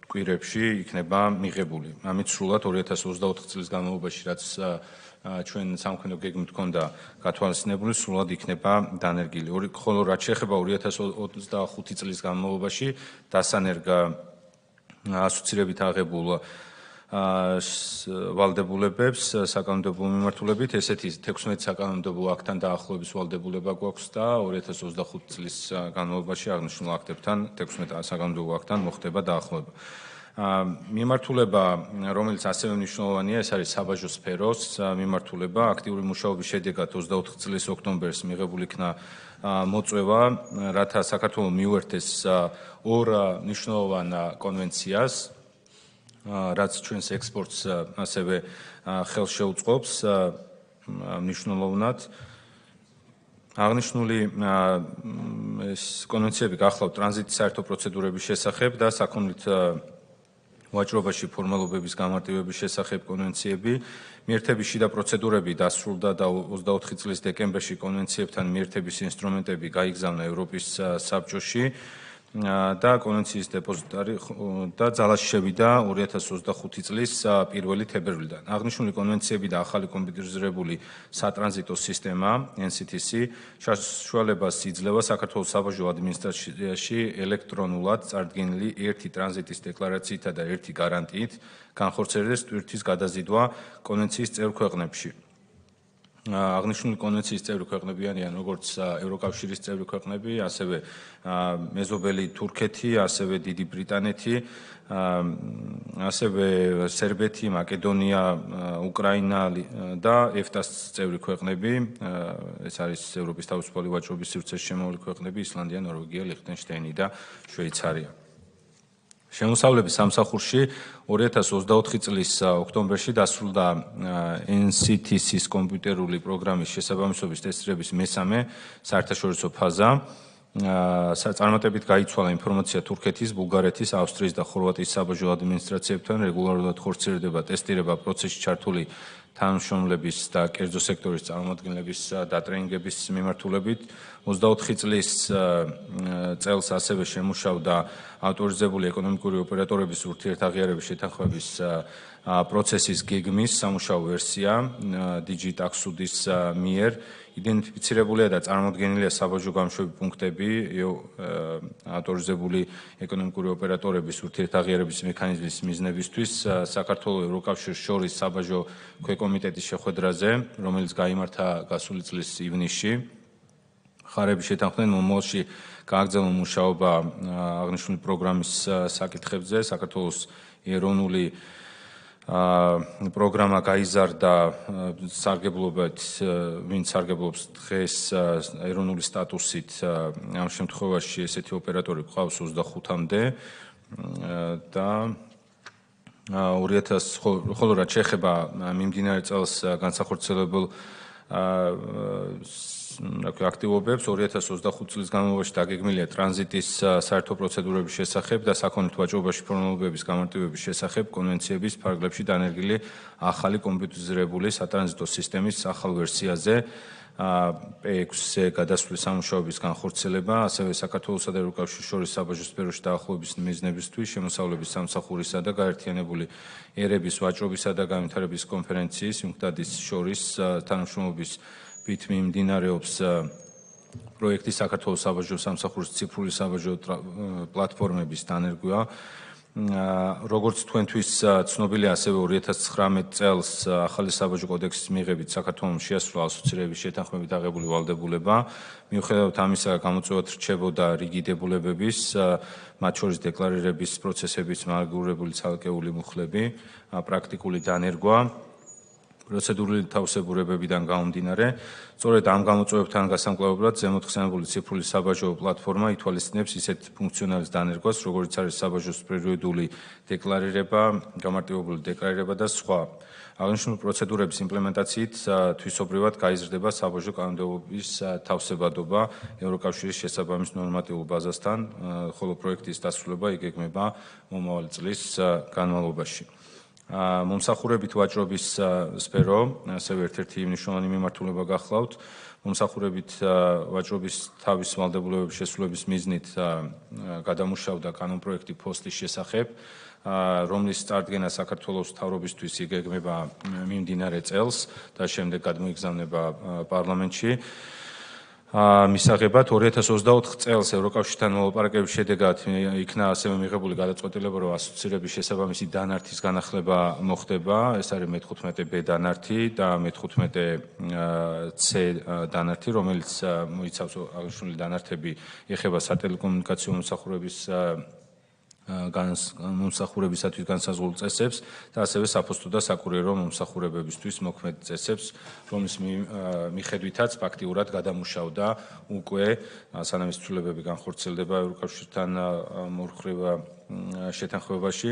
კვირებში იქნება მიღებული. ამით სრულად 2024 წლის განმავლობაში, რაც ჩვენ სამხედრო გეგმით ჰქონდა გათვალისწინებული, სრულად იქნება დანერგილი. ხოლო რაც შეეხება 2025 წლის განმავლობაში დასანერგა ასოცირებით აღებულ ვალდებულებებს საკანონმდებლო მიმართულებით, ესეთი 16 საკანონმდებლო აქტთან დაახლოების ვალდებულება გვაქვს და 2025 წლის განმავლობაში აღნიშნულ აქტებთან 16 საკანონმდებლო აქტთან მოხდება დაახლოება. მიმართულება, რომელიც ასევე მნიშვნელოვანია, ეს არის საბაჟო სფეროს მიმართულება. აქტიური მუშაობის შედეგად 24 წლის ოქტომბერს მიღებული იქნა მოწვევა, რათა საქართველოს მიუერთდეს ორ მნიშვნელოვან კონვენციას, რაც ჩვენს ექსპორტს ასევე ხელს შეუწყობს მნიშვნელოვნად. აღნიშნული ეს კონვენციები გახლავთ ტრანზიტის საერთო პროცედურების შესახებ და საქონლით ვაჭრობაში ფორმალობების გამარტივების შესახებ კონვენციები. მიერთების შიდა პროცედურები დასრულდა და 24 წლის დეკემბერში კონვენციებთან მიერთების ინსტრუმენტები გაიგზავნა ევროპის საბჭოში და კონვენციის დეპოზიტარი და ძალაში შევიდა 2025 წლის 1 თებერვლიდან. აღნიშნული კონვენციები და ახალი კომპიუტერიზებული სატრანზიტო სისტემა NCTC საშუალებას იძლევა საქართველოს საბაჟო ადმინისტრაციაში ელექტრონულად წარდგენილი ერთი ტრანზიტის დეკლარაციითა და ერთი გარანტიით განხორციელდეს ტვირთის გადაზიდვა კონვენციის წევრ ქვეყნებში. აღნიშნული კონვენციის წევრი ქვეყნები არიან როგორც ევროკავშირის წევრი ქვეყნები, ასევე მეზობელი თურქეთი, ასევე დიდი ბრიტანეთი, ასევე სერბეთი, მაკედონია, უკრაინა და EFTA-ს წევრი ქვეყნები, ეს არის ევროპის თავისუფალი ვაჭრობის სივრცეში შემოვალი ქვეყნები, ისლანდია, ნორვეგია, ლიხტენშტეინი და შვეიცარია. შემოსავლების სამსახურში 2024 წლის ოქტომბერში დასრულდა NCTC-ის კომპიუტერული პროგრამის შესაბამისობის ტესტირების მესამე საერთაშორისო ფაზა. წარმატებით გაიცვალა ინფორმაცია თურქეთის, ბულგარეთის, ავსტრიის და ხორვატიის საბაჟო ადმინისტრაციებთან რეგულარულად ხორციელდება ტესტირება პროცესში ჩართული თანამშრომლების და კერძო სექტორის წარმომადგენლების დატრენინგების მიმართულებით. 24 წელს ასევე შემუშავდა ავტორიზებული ეკონომიკური ოპერატორების ურთიერთაღიარების შეთანხმების პროცესის გეგმის სამუშაო ვერსია DigiTaxud-ის მიერ. იდენტიფიცირებულია და წარმოდგენილია საბაჟო გამშვები პუნქტები ავტორიზებული ეკონომიკური ოპერატორების ურთიერთაღიარების მექანიზმის მიზნებისთვის საქართველოს ევროკავშირის შორის საბაჟო ქვეკომიტეტის შეხვედრაზე, რომელიც გაიმართა გასული წლის ივნისში. ხარები შეთანხმდნენ მომავალში გააგრძელონ მუშაობა აღნიშნული პროგრამის საკითხებზე, საქართველოს ეროვნული პროგრამა გაიზარდა სარგებლობად, ვინც სარგებლობს დღეს ეროვნული სტატუსით, ამ შემთხვევაში ესეთი ოპერატორი გვყავს 25-მდე და 2000 ხოლო რაც შეეხება მიმდინარე წელს განსახორციელებულ აქტივობებს 2025 წლის განმავლობაში დაგეგმილია ტრანზიტის საერთო პროცედურების შესახებ და საქონლის ვაჭრობაში ფორმულირების გამარტივების შესახებ კონვენციების ფარგლებში დანერგილი ახალი კომპიუტერიზებული სატრანზიტო სისტემის ახალ ვერსიაზე P6-ზე გადასვლის სამუშაოების განხორციელება, ასევე საქართველოსა და ევროკავშირის შორის საბაჟო სფეროში დაახლოების მიზნებისთვის შემოსავლების სამსახურისა და გაერთიანებული ერების ვაჭრობისა და განვითარების კონფერენციის მკვდადის შორის თანამშრომლობის ბით მიმდინარეობს პროექტი საქართველოს საბაჟო სამსახურის ციფრული საბაჟო პლატფორმების დანერგვა. როგორც თქვენთვის ცნობილია, ასევე 2019 წელს ახალი საბაჟო კოდექსის მიღებით საქართველოს შეასრულა ასოცირების შეთანხმებით აღებული ვალდებულება. მიუხედავად ამისა, გამოწვევად რჩებოდა რიგი დებულებების, მათ შორის დეკლარირების პროცესების მაგურებული ცალკეული მუხლები, პრაქტიკული დანერგვა. პროცედურული თავსებურებებიდან გამომდინარე, სწორედ ამ გამოწვევებთან გასამკლავებლად ზემოთხსენებული ციფრული საბაჟო პლატფორმა ითვალისწინებს ისეთ ფუნქციონალის დანერგვას, როგორიც არის საბაჟოს პერიოდული დეკლარირება, გამარტივებული დეკლარირება და სხვა. აღნიშნული პროცედურების იმპლემენტაციით თვისობრივად გაიზრდება საბაჟო კანონმდებლობის თავსებადობა ევროკავშირის შესაბამის ნორმატიულ ბაზასთან, ხოლო პროექტის დასრულება იგეგმება მომავალი წლის განმავლობაში. მომსახურებით ვაჭრობის სფერო, ასევე ერთ-ერთი მნიშვნელოვანი მიმართულება გახლავთ. მომსახურებით ვაჭრობის თავის ვალდებულებების შესრულების მიზნით გადამუშავდა კანონპროექტი ფოსტის შესახებ, რომლის წარდგენა საქართველოს მთავრობისთვის იგეგმება მიმდინარე წელს და შემდეგ გადმოიგზავნება პარლამენტში. მისაღებად 2024 წელს ევროკავშირთან მოლაპარაკების შედეგად იქნა ასევე მიღებული გადაწყვეტილება, რომ ასოცირების შესაბამისი დანართის განახლება მოხდება. ეს არის მე-15B დანართი და მე-15C დანართი, რომელიც მოიცავს აღნიშნული დანართები ეხება სატელეკომუნიკაციო მომსახურების მომსახურებისათვის განსაზღვრულ წესებს და ასევე საფოსტო და საკურიერო მომსახურებებისთვის მოქმედ წესებს, რომლის მიხედვითაც ფაქტიურად გადამუშავდა უკვე სანამ ეს ცვლილებები განხორციელდება ევროკავშირთან მორხება შეთანხმებაში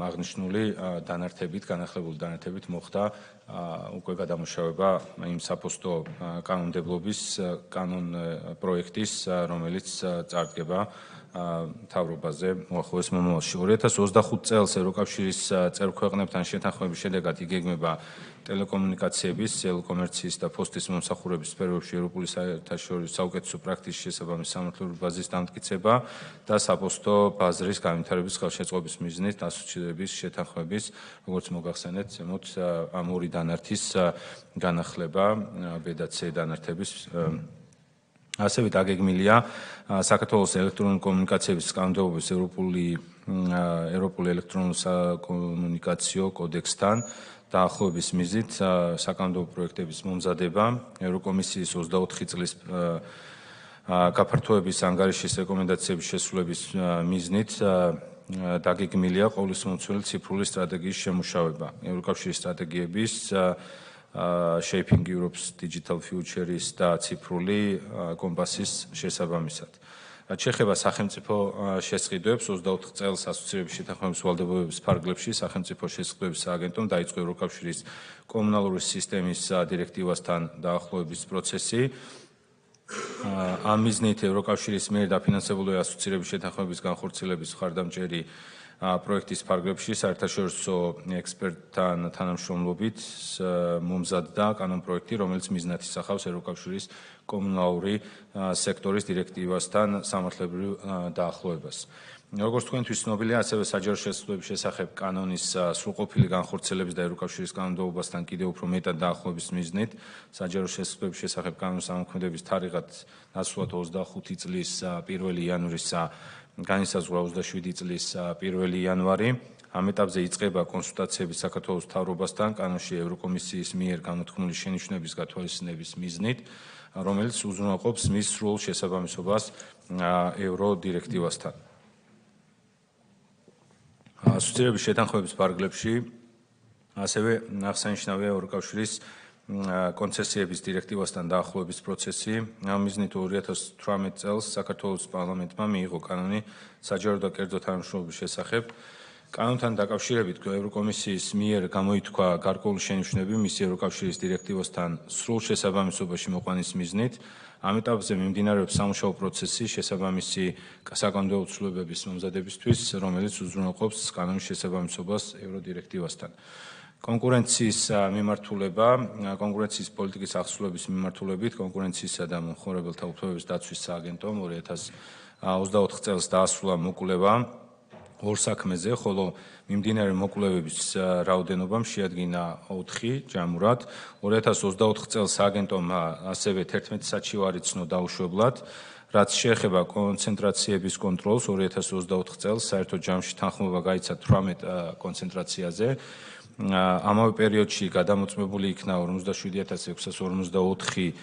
აღნიშნული დანართებით, განახლებული დანართებით მოხდა უკვე გადამუშავება იმ საფოსტო კანონმდებლობის კანონ პროექტის, რომელიც წარდგება მთავრობაზე მოახლოეს მომავალში. 2025 წელს ევროკავშირის წევრქვეყნებთან შეთანხმების შედეგად იგეგმება ტელეკომუნიკაციების, ტელეკომერციის და პოსტის მომსახურების სფეროებში ევროპული საერთაშორისო საუკეთესო პრაქტიკის შესაბამისი სამართლებრივი ბაზის დამტკიცება და საფოსტო ბაზრის განვითარების ხელშეწყობის მიზნით ასოცირების შეთანხმების, როგორც მოგახსენეთ, ზემოთ ამ ორი დანართის განახლება, B და C დანართების ასევე დაგეგმილია საქართველოს ელექტრონული კომუნიკაციების კანონმდებლობის ევროპული ელექტრონული საკომუნიკაციო კოდექსთან დაახლოების მიზნით საკანონმდებლო პროექტების მომზადება, ევროკომისიის 24 წლის გაფართოების ანგარიშის რეკომენდაციების შესრულების მიზნით დაგეგმილია ყოვლისმომცველი ციფრული სტრატეგიის შემუშავება. ევროკავშირის სტრატეგიების Shaping Europe's Digital Future-ის და ციფრული კომპასის შესაბამისად. რაც შეეხება სახელმწიფო შესყიდვებს, 24 წელს ასოცირების შეთანხმების ვალდებულების ფარგლებში სახელმწიფო შესყიდვების სააგენტომ დაიწყო ევროკავშირის კომუნალური სისტემის დირექტივასთან დაახლოების პროცესი. ამ მიზნით ევროკავშირის მიერ დაფინანსებული ასოცირების შეთანხმების განხორციელების მხარდამჭერი პროექტის ფარგლებში საერთაშორისო ექსპერტთან თანამშრომლობით მომზადდა კანონპროექტი, რომელიც მიზნად ისახავს ევროკავშირის კომუნალური სექტორის დირექტივასთან სამართლებრივ დაახლოებას. როგორც თქვენთვის ცნობილია, ასევე საჯარო შესაძლებლობის შესახებ კანონის სრულყოფილი განხორციელების და ევროკავშირის კანონმდებლობასთან კიდევ უფრო მეტად დაახლოების მიზნით საჯარო შესაძლებლობის შესახებ კანონის ამოქმედების თარიღად ნაცვლად 25 წლის 1 იანვრისა განისაზღვრა 27 წლის 1 იანვარი. ამ ეტაპზე იწყება კონსულტაციები საქართველოს მთავრობასთან კანონში ევროკომისიის მიერ გამოთქმული შენიშვნების გათვალისწინების მიზნით, რომელიც უზრუნველყოფს მის სრულ შესაბამისობას ევროდირექტივასთან. ასოცირების შეთანხმების ფარგლებში ასევე აღსანიშნავია ევროკავშირის კონცესიების დირექტივასთან დაახლოების პროცესი. ამ მიზნით 2018 წელს საქართველოს პარლამენტმა მიიღო კანონი საჯარო და კერძო თანამშრომლობის შესახებ. კანონთან დაკავშირებით ევროკომისიის მიერ გამოითქვა გარკვეული შენიშვნები მისი ევროკავშირის დირექტივასთან სრულ შესაბამისობაში მოყვანის მიზნით. ამ ეტაპზე მიმდინარეობს სამუშაო პროცესი შესაბამისი საკანონმდებლო ცვლილებების მომზადებისთვის, რომელიც უზრუნველყოფს კანონის შესაბამისობას ევროდირექტივასთან. კონკურენციის მიმართულება, კონკურენციის პოლიტიკის აღსრულების მიმართულებით კონკურენციისა და მომხმარებელთა უფლებების დაცვის სააგენტომ 2024 წელს დაასრულა მოკვლევა ორ საქმეზე, ხოლო მიმდინარე მოკვლევების რაოდენობა შეადგინა 4 ჯამურად. 2024 წელს სააგენტომ ასევე 11 საჩივარი ცნო დაუშვებლად, რაც შეეხება კონცენტრაციების კონტროლს 2024 წელს საერთო ჯამში თანხმობა გაიცა 18 კონცენტრაციაზე. ამავე პერიოდში გადამოწმებული იქნა 47654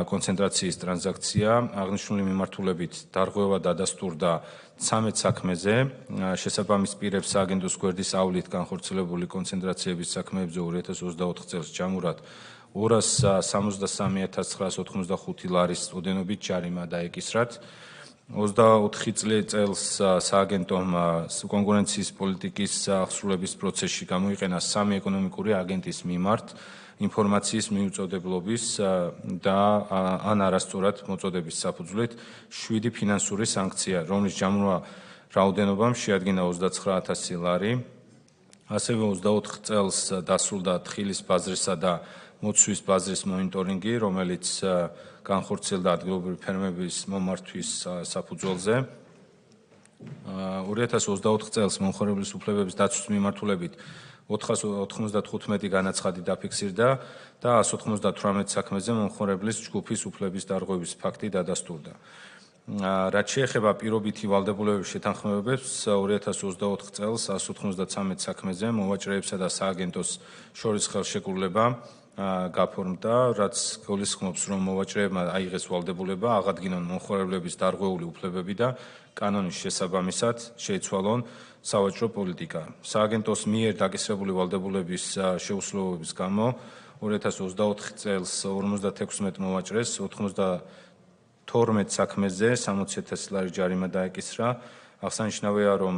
კონცენტრაციის ტრანზაქცია. აღნიშნული მიმართულებით დარღვევა დადასტურდა 13 საქმეზე. შესაბამის პირებს სააგენტოს გვერდის ავლით განხორციელებული კონცენტრაციების საქმეებზე 2024 წელს ჯამურად 263,985 ლარის ოდენობით ჯარიმა დაეკისრათ. 24 წელს სააგენტომ კონკურენციის პოლიტიკის აღსრულების პროცესში გამოიყენა 3 ეკონომიკური აგენტის მიმართ ინფორმაციის მიუწოდებლობის და ან არასწორად მოწოდების საფუძვლით 7 ფინანსური სანქცია, რომლის ჯამრუა რაოდენობამ შეადგინა 29,000 ლარი. ასევე 24 წელს დასრულდა თხილის ბაზრისა და მოცვის ბაზრის მონიტორინგი, რომელიც განხორციელდა ადგილობრივი ფერმერების მომართვის საფუძველზე. 2024 წელს მომხმარებლის უფლებების დაცვის მიმართულებით 495 განაცხადი დაფიქსირდა და 198 საქმეზე მომხმარებლის ჯგუფის უფლების დარღვევის ფაქტი დადასტურდა. რაც შეეხება პირობითი ვალდებულებების შეთანხმებებს 2024 წელს 193 საქმეზე მოვაჭრეებსა და სააგენტოს შორის ხელშეკრულება გაფორმდა, რაც გულისხმობს, რომ მოვაჭრეებმა აიღეს ვალდებულება აღადგინონ მომხმარებლების დარღვეული უფლებები და კანონის შესაბამისად შეიცვალონ სავაჭრო პოლიტიკა. სააგენტოს მიერ დაკისრებული ვალდებულების შეუსრულებლობის გამო 2024 წელს 56 მოვაჭრეს 92 საქმეზე 60,000 ლარი ჯარიმა დაეკისრა. აღსანიშნავია, რომ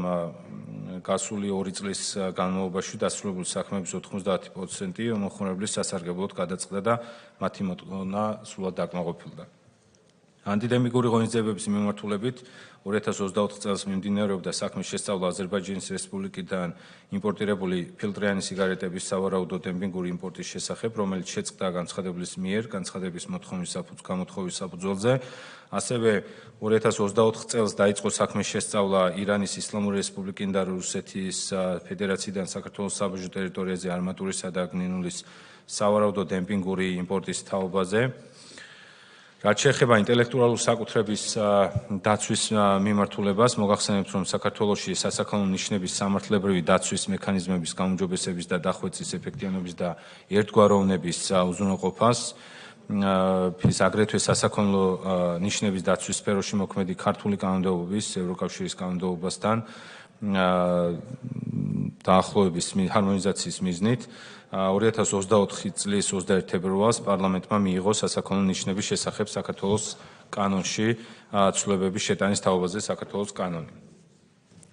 გასული 2 წლის განმავლობაში დასრულებული საქმეების 90% მომხმარებლის სასარგებლოდ გადაწყდა და მათი მოთხოვნა სრულად დაკმაყოფილდა. ანდიდემიკური ღონისძიებების მიმართულებით 2024 წელს მიმდინარეობდა საქმის შესწავლა აზერბაიჯანის რესპუბლიკიდან იმპორტირებული ფილტრიანი სიგარეტების სავარაუდო დემპინგური იმპორტის შესახებ, რომელიც შეწყდა განცხადებლის მიერ განცხადების გამოთხოვის საფუძველზე. ასევე 2024 წელს დაიწყო საქმის შესწავლა ირანის ისლამური რესპუბლიკიდან და რუსეთის ფედერაციიდან საქართველოს საბაჟო ტერიტორიაზე არმატურისა და გნინულის სავარაუდო დემპინგური იმპორტის თაობაზე. რაც შეეხება ინტელექტუალური საკუთრების დაცვის მიმართულებას, მოგახსენებთ, რომ საქართველოში სასაქონლო ნიშნების სამართლებრივი დაცვის მექანიზმების გაუმჯობესების და დახვეწის ეფექტიანობის და ერთგვაროვნების უზრუნველყოფას, აგრეთვე სასაქონლო ნიშნების დაცვის სფეროში მოქმედი ქართული კანონმდებლობის, ევროკავშირის კანონმდებლობასთან დაახლოების ჰარმონიზაციის მიზნით 2024 წლის 21 ფებრუარს პარლამენტმა მიიღო სასაქონლო ნიშნების შესახებ საქართველოს კანონში ცვლილებების შეტანის თაობაზე საქართველოს კანონი.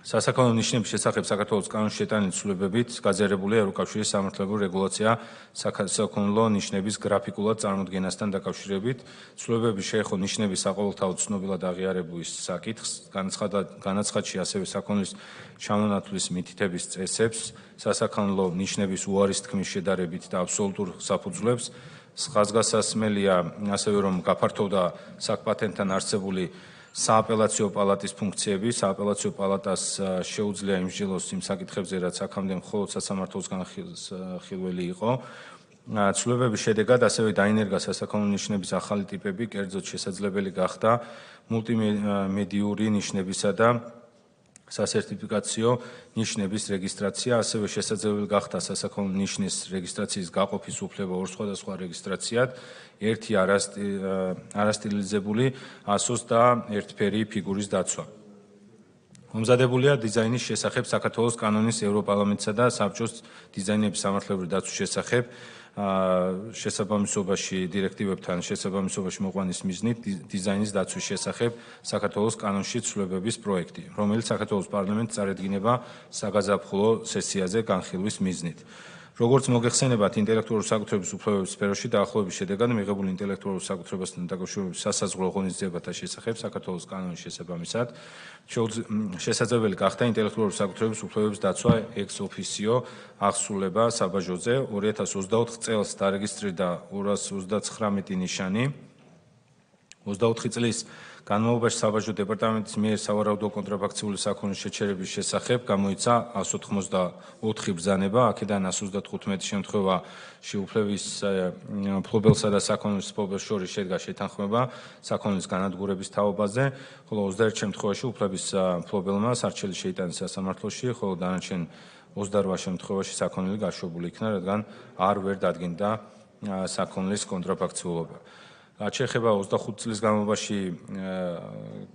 სასაქონლო ნიშნების შესახებ საქართველოს კანონში შეტანილი ცვლილებებით გაზიარებულია ევროკავშირის სამართლებრივი რეგულაცია სასაქონლო ნიშნების გრაფიკულად წარმოდგენასთან დაკავშირებით. ცვლილებები შეეხო ნიშნების საყოველთაოდ ცნობილად აღიარების საკითხს, განაცხადში ასევე საქონლის ჩამონათვლის მითითების წესებს, სასაქონლო ნიშნების უარის თქმის შედარებით და აბსოლუტურ საფუძვლებს. ხაზგასასმელია ასევე, რომ გაფართოვდა საკპატენტთან არსებული სააპელაციო პალატის ფუნქციები. სააპელაციო პალატას შეუძლია იმსჯელოს იმ საკითხებზე, რაც აქამდე მხოლოდ სასამართლოს განხილველი იყო. ცვლილებების შედეგად ასევე დაინერგა სასაქონლო ნიშნების ახალი ტიპები, კერძოდ შესაძლებელი გახდა მულტიმედიური ნიშნებისა და სასერტიფიკაციო ნიშნების რეგისტრაცია, ასევე შესაძლებელი გახდა სასაქონლო ნიშნის რეგისტრაციის გაყოფის უფლება ორ სხვადასხვა რეგისტრაციად, ერთი არასტილიზებული ასოს და ერთფერი ფიგურის დაცვა. მომზადებულია დიზაინის შესახებ საქართველოს კანონის ევროპარლამენტსა და საბჭოს დიზაინების სამართლებრივი დაცვის შესახებ შესაბამისობაში დირექტივებთან შესაბამისობაში მოყვანის მიზნით დიზაინის დაცვის შესახებ საქართველოს კანონში ცვლილებების პროექტი, რომელიც საქართველოს პარლამენტს წარედგინება საგაზაფხულო სესიაზე განხილვის მიზნით. როგორც მოგეხსენებათ, ინტელექტუალური საკუთრების უფლებების სფეროში დაახლოების შედეგად მიღებული ინტელექტუალურ საკუთრებასთან დაკავშირებით სასაზღვრო ღონისძიებათა შესახებ საქართველოს კანონის შესაბამისად შესაძლებელი გახდა ინტელექტუალური საკუთრების უფლებების დაცვა ex officio აღსრულება საბაჟოზე 2024 წელს დარეგისტრირდა 239 ნიშანი 24 წლის განმავლობაში საბაჟო დეპარტამენტის მიერ სავარაუდო კონტრაფაქციული საქონლის შეჩერების შესახებ გამოიცა 184 ბრძანება, აქედან 135 შემთხვევა შეუფლების მფლობელსა და საქონლის მფლობელს შორის შედგა შეთანხმება საქონლის განადგურების თაობაზე, ხოლო 21 შემთხვევაში უფლების მფლობელმა სარჩელი შეიტანეს სასამართლოში, ხოლო დანარჩენ 28 შემთხვევაში საქონელი გაშვებული იქნა, რადგან არ ვერ დადგენდა საქონლის კონტრაფაქციულობა. რაც შეეხება 25 წლის განმავლობაში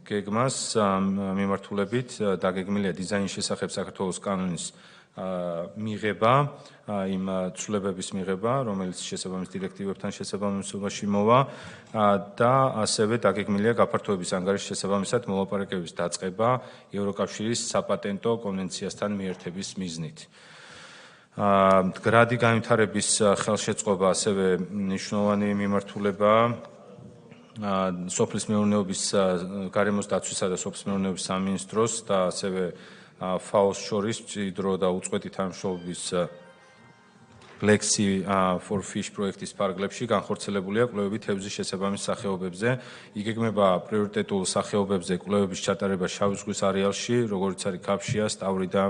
გეგმას მიმართულებით დაგეგმილია დიზაინის შესახებ საქართველოს კანონის მიღება, იმ ცვლილებების მიღება, რომელიც შესაბამის დირექტივებთან შესაბამისობაში მოვა და ასევე დაგეგმილია გაფართოების ანგარიშის შესაბამისად მოლაპარაკებების დაწყება ევროკავშირის საპატენტო კონვენციასთან მიერთების მიზნით. გრადი განვითარების ხელშეწყობა ასევე მნიშვნელოვანი მიმართულებაა სოფლის მეურნეობის გარემოს დაცვისა და სოფლის მეურნეობის სამინისტროს და ასევე FAO-ს შორის მჭიდრო და უწყვეტი თანამშრომლობის Lexi for Fish პროექტის ფარგლებში განხორციელებულია კვლევები თევზის შესაბამის სახეობებზე. იგეგმება პრიორიტეტულ სახეობებზე კვლევების ჩატარება შავი ზღვის არეალში, როგორც არის კაფშია, სტავრიდა,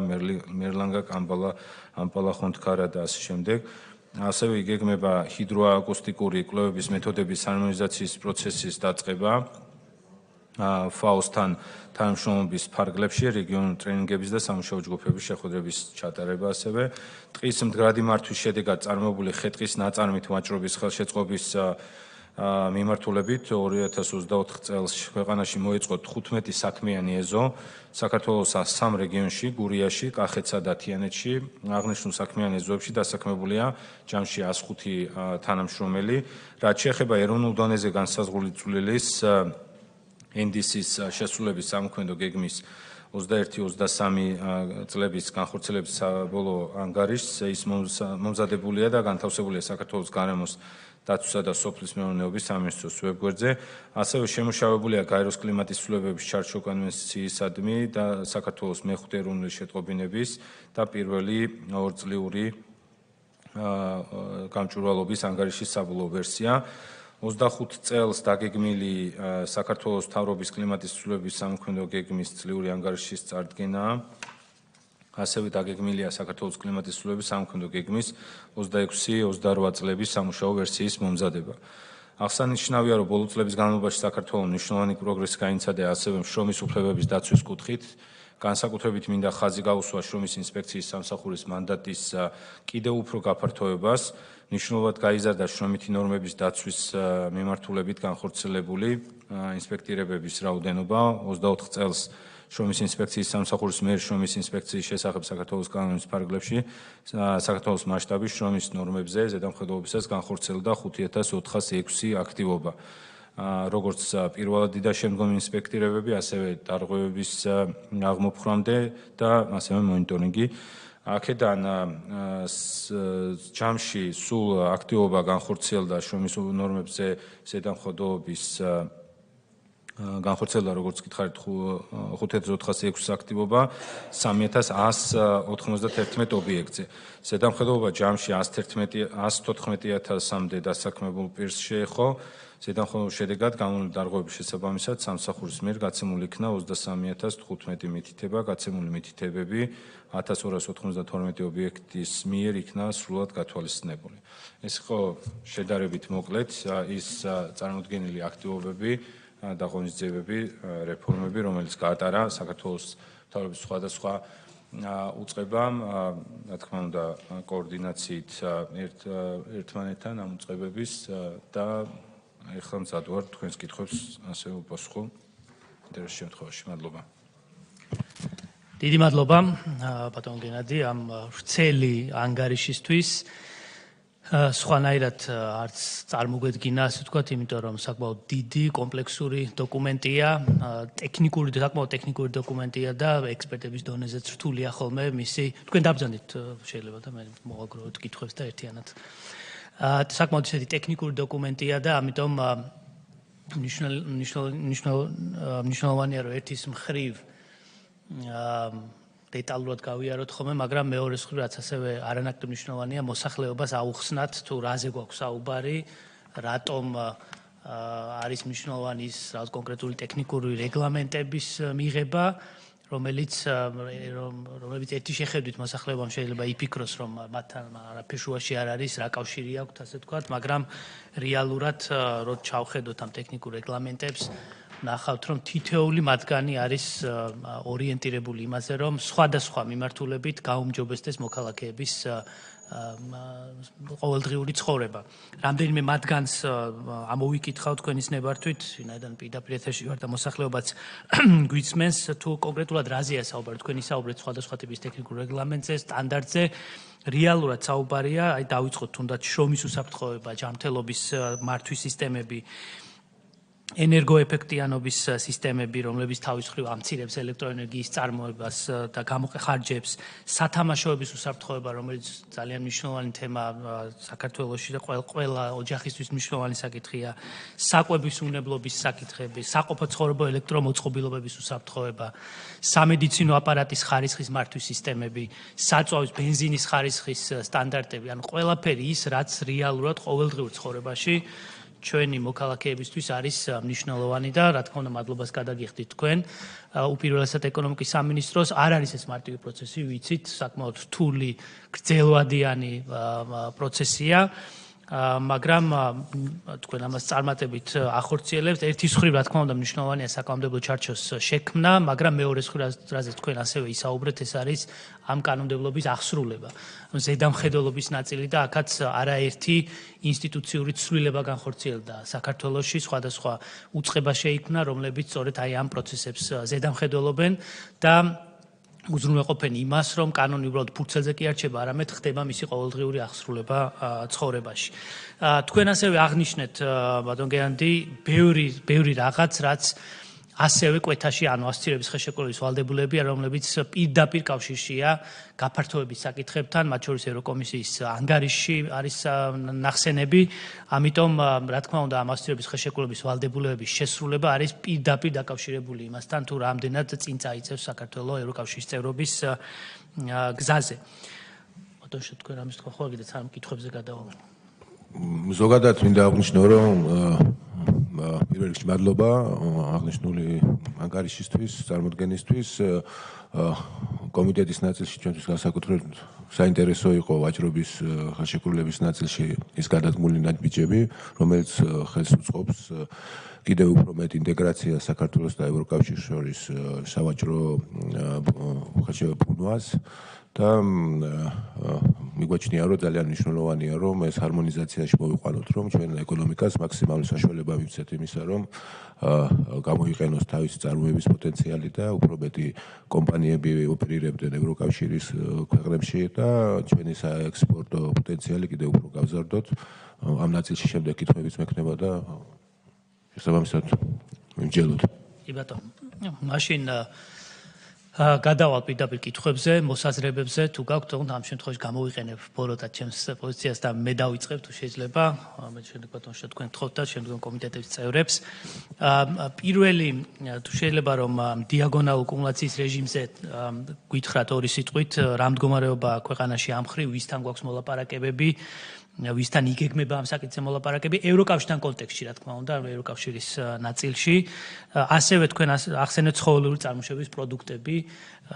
მერლანგა, კამბალა, ამპალა, ხონთქარა და ასე შემდეგ. ასევე იგეგმება ჰიდროაკუსტიკური კვლევების მეთოდების ჰარმონიზაციის პროცესის დაწყება FAO-სთან თანამშრომლობის ფარგლებში, რეგიონულ ტრენინგების და სამუშაო ჯგუფების შეხვედრების ჩატარება ასევე. ტყის მდგრადი მართვის შედეგად წარმოებული ხე-ტყის ნაწარმით ვაჭრობის ხელშეწყობის მიმართულებით 2024 წელს ქვეყანაში მოეწყო 15 საქმიანი ეზო საქართველოს 3 რეგიონში, გურიაში, კახეთსა და თიანეთში. აღნიშნულ საქმიან ეზოებში დასაქმებულია ჯამში 105 თანამშრომელი. რაც შეეხება ეროვნულ დონეზე განსაზღვრული წვლილის NDC-ს შესრულების სამოქმედო გეგმის 21-23 წლების განხორციელების საბოლოო ანგარიშს ის მომზადებულია და განთავსებულია საქართველოს გარემოს დაცვისა და სოფლის მეურნეობის სამინისტროს ვებგვერდზე. ასევე შემუშავებულია გაეროს კლიმატის ცვლილებების ჩარტშო კონვენციისადმი და საქართველოს მეხუთე ეროვნული შეტყობინების და პირველი 2-წლიური გამჭვირვალობის ანგარიშის საბოლოო ვერსია. 25 წელს დაგეგმილი საქართველოს მთავრობის კლიმატის ცვლილებების სამოქმედო გეგმის წლიური ანგარიშის წარდგენაა. ასევე დაგეგმილია საქართველოს კლიმატის ცვლილებების სამოქმედო გეგმის 26-28 წლების სამუშაო ვერსიის მომზადება. აღსანიშნავია, რომ ბოლო წლების განმავლობაში საქართველოს მნიშვნელოვანი პროგრესი გაინცადა ასევე შრომის უფლებების დაცვის კუთხით. განსაკუთრებით მინდა ხაზი გაუსვა შრომის ინსპექციის სამსახურის მანდატის კიდევ უფრო გაფართოებას. მნიშვნელოვნად გაიზარდა შრომითი ნორმების დაცვის მიმართულებით განხორციელებული ინსპექტირებების რაოდენობა. 24 წელს შრომის ინსპექციის სამსახურის მიერ შრომის ინსპექციის შესახებ საქართველოს კანონის ფარგლებში საქართველოს მასშტაბის შრომის ნორმებზე ზედამხედველობისას განხორციელდა 5406 აქტივობა. როგორც პირველადი და შემდგომი ინსპექტირებები, ასევე დარღვევების აღმოფხვრამდე და ასევე მონიტორინგი. აქედან ჯამში სულ აქტივობა განხორციელდა შრომის ნორმებზე ზედამხედველობის განხორციელდა როგორც გითხარით 5406 აქტივობა 3191 ობიექტზე. ზედამხედველობა ჯამში 114.000-მდე დასაქმებულ პირს შეეხო. ზედამხედველობის შედეგად გამოვლენილი დარღვევების შესაბამისად სამსახურის მიერ გაცემული იქნა 23015 მითითება, გაცემული მითითებები 1292 ობიექტის მიერ იქნა სრულად გათვალისწინებული. ეს იყო შედარებით მოკლედ ის წარმოდგენილი აქტივობები და ღონისძიებები, რეფორმები, რომელიც გაატარა საქართველოს მთავრობის სხვადასხვა უწყებამ, რა თქმა უნდა, კოორდინაციით ერთმანეთთან ამ უწყებების და ეხლა მზად ვარ თქვენს კითხვებს ასევე უპასუხო ინტერესის შემთხვევაში. მადლობა. დიდი მადლობა ბატონ გენადი ამ ვრცელი ანგარიშისთვის. სხვანაირად არც წარმოგვედგინა, ასე ვთქვათ, იმიტომ რომ საკმაოდ დიდი, კომპლექსური დოკუმენტია, საკმაოდ ტექნიკური დოკუმენტია და ექსპერტების დონეზეც რთულია ხოლმე მისი. თქვენ დაბრძანდით შეიძლება და მე მოვაგროვოთ კითხვებს და ერთიანად. საკმაოდ ისეთი ტექნიკური დოკუმენტია და ამიტომ მნიშვნელოვანია რომ ერთის მხრივ დეტალურად გავიაროთ ხოლმე, მაგრამ მეორეს მხრივ რაც ასევე არანაკლებ მნიშვნელოვანია მოსახლეობას აუხსნათ თუ რაზე გვაქვს საუბარი, რატომ არის მნიშვნელოვანი ის რაღაც კონკრეტული ტექნიკური რეგლამენტების მიღება, რომელიც ერთი შეხედვით მოსახლეობამ შეიძლება იფიქროს, რომ მათთან არაფერ შუაში არ არის, რა კავშირი აქვთ, ასე ვთქვათ, მაგრამ რეალურად რო ჩავხედოთ ამ ტექნიკურ რეგლამენტებს, ნახავთ, რომ თითოეული მათგანი არის ორიენტირებული იმაზე, რომ სხვადასხვა მიმართულებით გაუმჯობესდეს მოქალაქეების ყოველდღიური ცხოვრება. რამდენიმე მათგანს ამოვიკითხავ თქვენის ნებართვით, ვინაიდან პირდაპირ ეთერში ვარ და მოსახლეობაც გვისმენს, თუ კონკრეტულად რაზეა საუბარი, თქვენი საუბრეთ სხვადასხვა ტიპის ტექნიკურ რეგლამენტზე, სტანდარტზე, რეალურად საუბარია, აი დავიწყოთ თუნდაც შრომის უსაფრთხოება, ჯანმრთელობის მართვის სისტემები, ენერგოეფექტიანობის სისტემები, რომლებიც თავის მხრივ ამცირებს ელექტროენერგიის წარმოებას და გამოხარჯებს, სათამაშოების უსაფრთხოება, რომელიც ძალიან მნიშვნელოვანი თემა საქართველოში და ყველა ოჯახისთვის მნიშვნელოვანი საკითხია, საკვების უნებლობის საკითხები, საყოფაცხოვრებო ელექტრომოწყობილობების უსაფრთხოება, სამედიცინო აპარატის ხარისხის მართვის სისტემები, საწვავის ბენზინის ხარისხის სტანდარტები, ანუ ყველაფერი ის, რაც რეალურად ყოველდღიურ ცხოვრებაში ჩვენი მოქალაქეებისთვის არის მნიშვნელოვანი და რა თქმა უნდა მადლობას გადაგიხდით თქვენ უპირველესად ეკონომიკის სამინისტროს არ არის ეს მარტივი პროცესი ვიცით საკმაოდ რთული გრძელვადიანი პროცესია მაგრამ თქვენ ამას წარმატებით ახორციელებთ ერთის მხრივ რა თქმა უნდა მნიშვნელოვანია საკანონმდებლო ჩარჩოს შექმნა მაგრამ მეორეს მხრივ რაზეც თქვენ ასევე ისაუბრეთ ეს არის ამ კანონმდებლობის აღსრულება ზედამხედველობის ნაწილი და აქაც არაერთი ინსტიტუციური ცვლილება განხორციელდა საქართველოში სხვადასხვა უწყება შეიქმნა რომლებიც სწორედ აი ამ პროცესებს ზედამხედველობენ და უზრუნველყოფენ იმას, რომ კანონი უბრალოდ ფურცელზე კი არ რჩება, არამედ ხდება მისი ყოველდღიური აღსრულება ცხოვრებაში. თქვენ ასევე აღნიშნეთ, ბატონ გენადი, ბევრი რაღაც, რაც ასევე კვეთაში ანუ ასოცირების ხელშეკრულების ვალდებულებია, რომლებიც პირდაპირ კავშირშია გაფართოების საკითხებთან, მათ შორის ევროკომისიის ანგარიშში არის ნახსენები, ამიტომ რა თქმა უნდა ამ ასოცირების ხელშეკრულების ვალდებულებების შესრულება არის პირდაპირ დაკავშირებული იმასთან, თუ რამდენად წინ წაიწევს საქართველოს ევროკავშირის წევრობის გზაზე. ბატონ თქვენ ამის თქვა ხო აგიდეთ ამ კითხვებზე გადავალ. ზოგადად მინდა აღნიშნო, რომ პირველ რიგში მადლობა აღნიშნული ანგარიშისთვის, წარმოდგენისთვის. კომიტეტის ნაწილში ჩვენთვის განსაკუთრებით საინტერესო იყო ვაჭრობის ხელშეკრულების ნაწილში ის გადადგმული ნაბიჯები, რომელიც ხელს უწყობს კიდევ უფრო მეტ ინტეგრაციას საქართველოს და ევროკავშირის შორის სავაჭრო ხელშეკრულებას და მიგვაჩნია, რომ ძალიან მნიშვნელოვანია, რომ ეს ჰარმონიზაციაში მოვიყვანოთ, რომ ჩვენ ეკონომიკას მაქსიმალური საშუალება მივცეთ იმისა, რომ გამოიყენოს თავისი წარმოების პოტენციალი და უფრო მეტი კომპანიები ოპერირებდნენ ევროკავშირის ქვეყნებში და ჩვენი საექსპორტო პოტენციალი კიდევ უფრო გავზარდოთ. ამ ნაწილში შემდეგ კითხვებიც მექნება და შესაბამისად მიმჯელოთ. კი ბატონო. მაშინ გადავალ პირდაპირ კითხვებზე, მოსაზრებებზე, თუ გაქვთ, თქო, ამ შემთხვევაში გამოვიყენებ ბოროტად ჩემს პოზიციას და მე დავიწყებ, თუ შეიძლება, მე შემდეგ ბატონო თქვენ გთხოვთ და შემდგომ კომიტეტების წევრებს. პირველი, თუ შეიძლება რომ დიაგონალურ კუმულაციის რეჟიმზე გითხრათ ორი სიტყვით, რა მდგომარეობა ქვეყანაში ამ მხრივ, ვისთან გვაქვს მოლაპარაკებები, ვისთან იგეგმება ამ საკითხზე მოლაპარაკები ევროკავშირთან კონტექსტში, რა თქმა უნდა, ევროკავშირის ნაწილში. ასევე თქვენ ახსენეთ ცხოველური წარმოშობის პროდუქტები,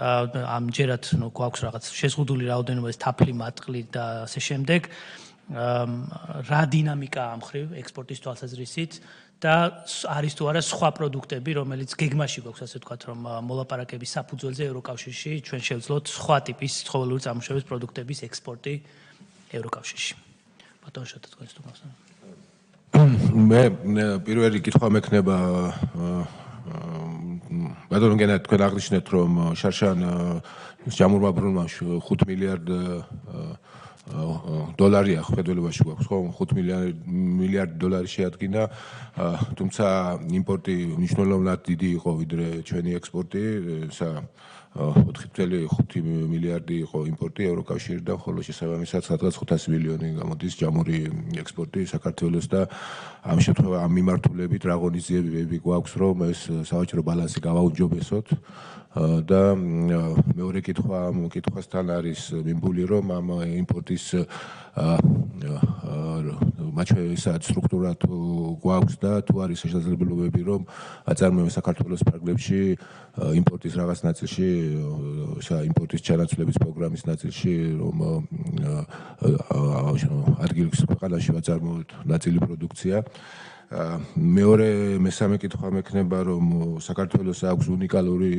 ამჯერად გვაქვს რაღაც შეზღუდული რაოდენობა თაფლი, მატყლი და ასე შემდეგ. რა დინამიკა ამ მხრივ ექსპორტის თვალსაზრისით და არის თუ არა სხვა პროდუქტები, რომელიც გეგმაში გვაქვს, ასე ვთქვათ, რომ მოლაპარაკების საფუძველზე ევროკავშირში ჩვენ შევძლოთ სხვა ტიპის ცხოველური წარმოშობის პროდუქტების ექსპორტი ევროკავშირში. ბატონ თქვენს თუ გახსოვთ. მე პირველი კითხვა მექნება ბატონო გენად თქვენ აღნიშნეთ რომ შარშან ჯამურმა ბრუნვამ 5 მილიარდ დოლარია ხედველობაში გვაქვს ხო 5 მილიარდი დოლარი შეადგინა თუმცა იმპორტი მნიშვნელოვნად დიდი იყო ვიდრე ჩვენი ექსპორტი 4.5 მილიარდი იყო იმპორტი ევროკავშირიდან ხოლო შესაბამისად სადღაც 500 მილიონი გამოდის ჯამური ექსპორტი საქართველოს და ამ შემთხვევაში ამ მიმართულებით რა ღონისძიებები გვაქვს რომ ეს სავაჭრო ბალანსი გავაუმჯობესოთ და მეორე კითხვასთან არის მიმბული რომ ამ იმპორტის მაჩვენებელად სტრუქტურა თუ გვაქვს და თუ არის შესაძლებლობები რომ აწარმოებენ საქართველოს ფარგლებში იმპორტის რაღაც ნაწილში იმპორტის ჩანაცვლების პროგრამის ნაწილში რომ ადგილს ქვეყანაში ვაწარმოოთ ნაწილი პროდუქცია მესამე კითხვა მექნება რომ საქართველოს აქვს უნიკალური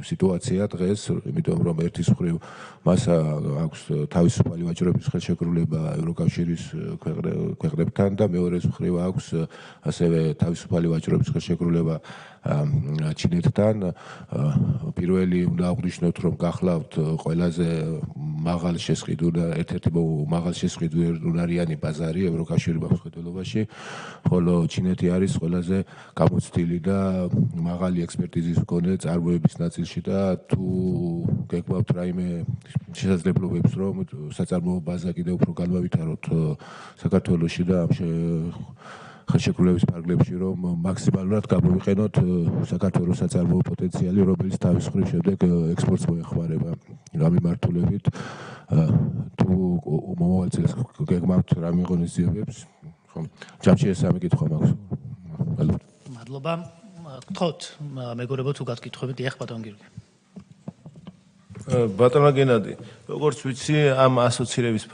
სიტუაცია დღეს იმიტომ რომ ერთის მხრივ მას აქვს თავისუფალი ვაჭრობის ხელშეკრულება ევროკავშირის ქვეყნებთან და მეორეს მხრივ აქვს ასევე თავისუფალი ვაჭრობის ხელშეკრულება ჩინეთთან პირველი უნდა აღვნიშნოთ რომ გახლავთ ყველაზე მაღალ შესყიდული ერთ-ერთი მაღალ შესყიდულარიანი ბაზარი ევროკავშირის მხედველობაში ხოლო ჩინეთი არის ყველაზე გამოცდილი და მაღალი ექსპერტიზის მქონე წარმოების ნაწილში და თუ გეკმავთ რაიმე შესაძლებლობებს რომ საწარმოო ბაზა კიდევ უფრო განავითაროთ საქართველოში და ამ ხელშეკრულების ფარგლებში რომ მაქსიმალურად გამოვიყენოთ საქართველოს საწარმოო პოტენციალი რომელიც თავის მხრივ შემდეგ ექსპორტს მოეხმარება ამ მიმართულებით თუ მომავალ წელს გეკმავთ რამე ღონისძიებებს ჯამში ეს სამი კითხვა მაქვს. მადლობა. გთხოვთ, მეგობრებო თუ გაკითხებით, ეხ ბატონ გიორგი. ბატონო გენადი, როგორც ვიცი, ამ ასოცირების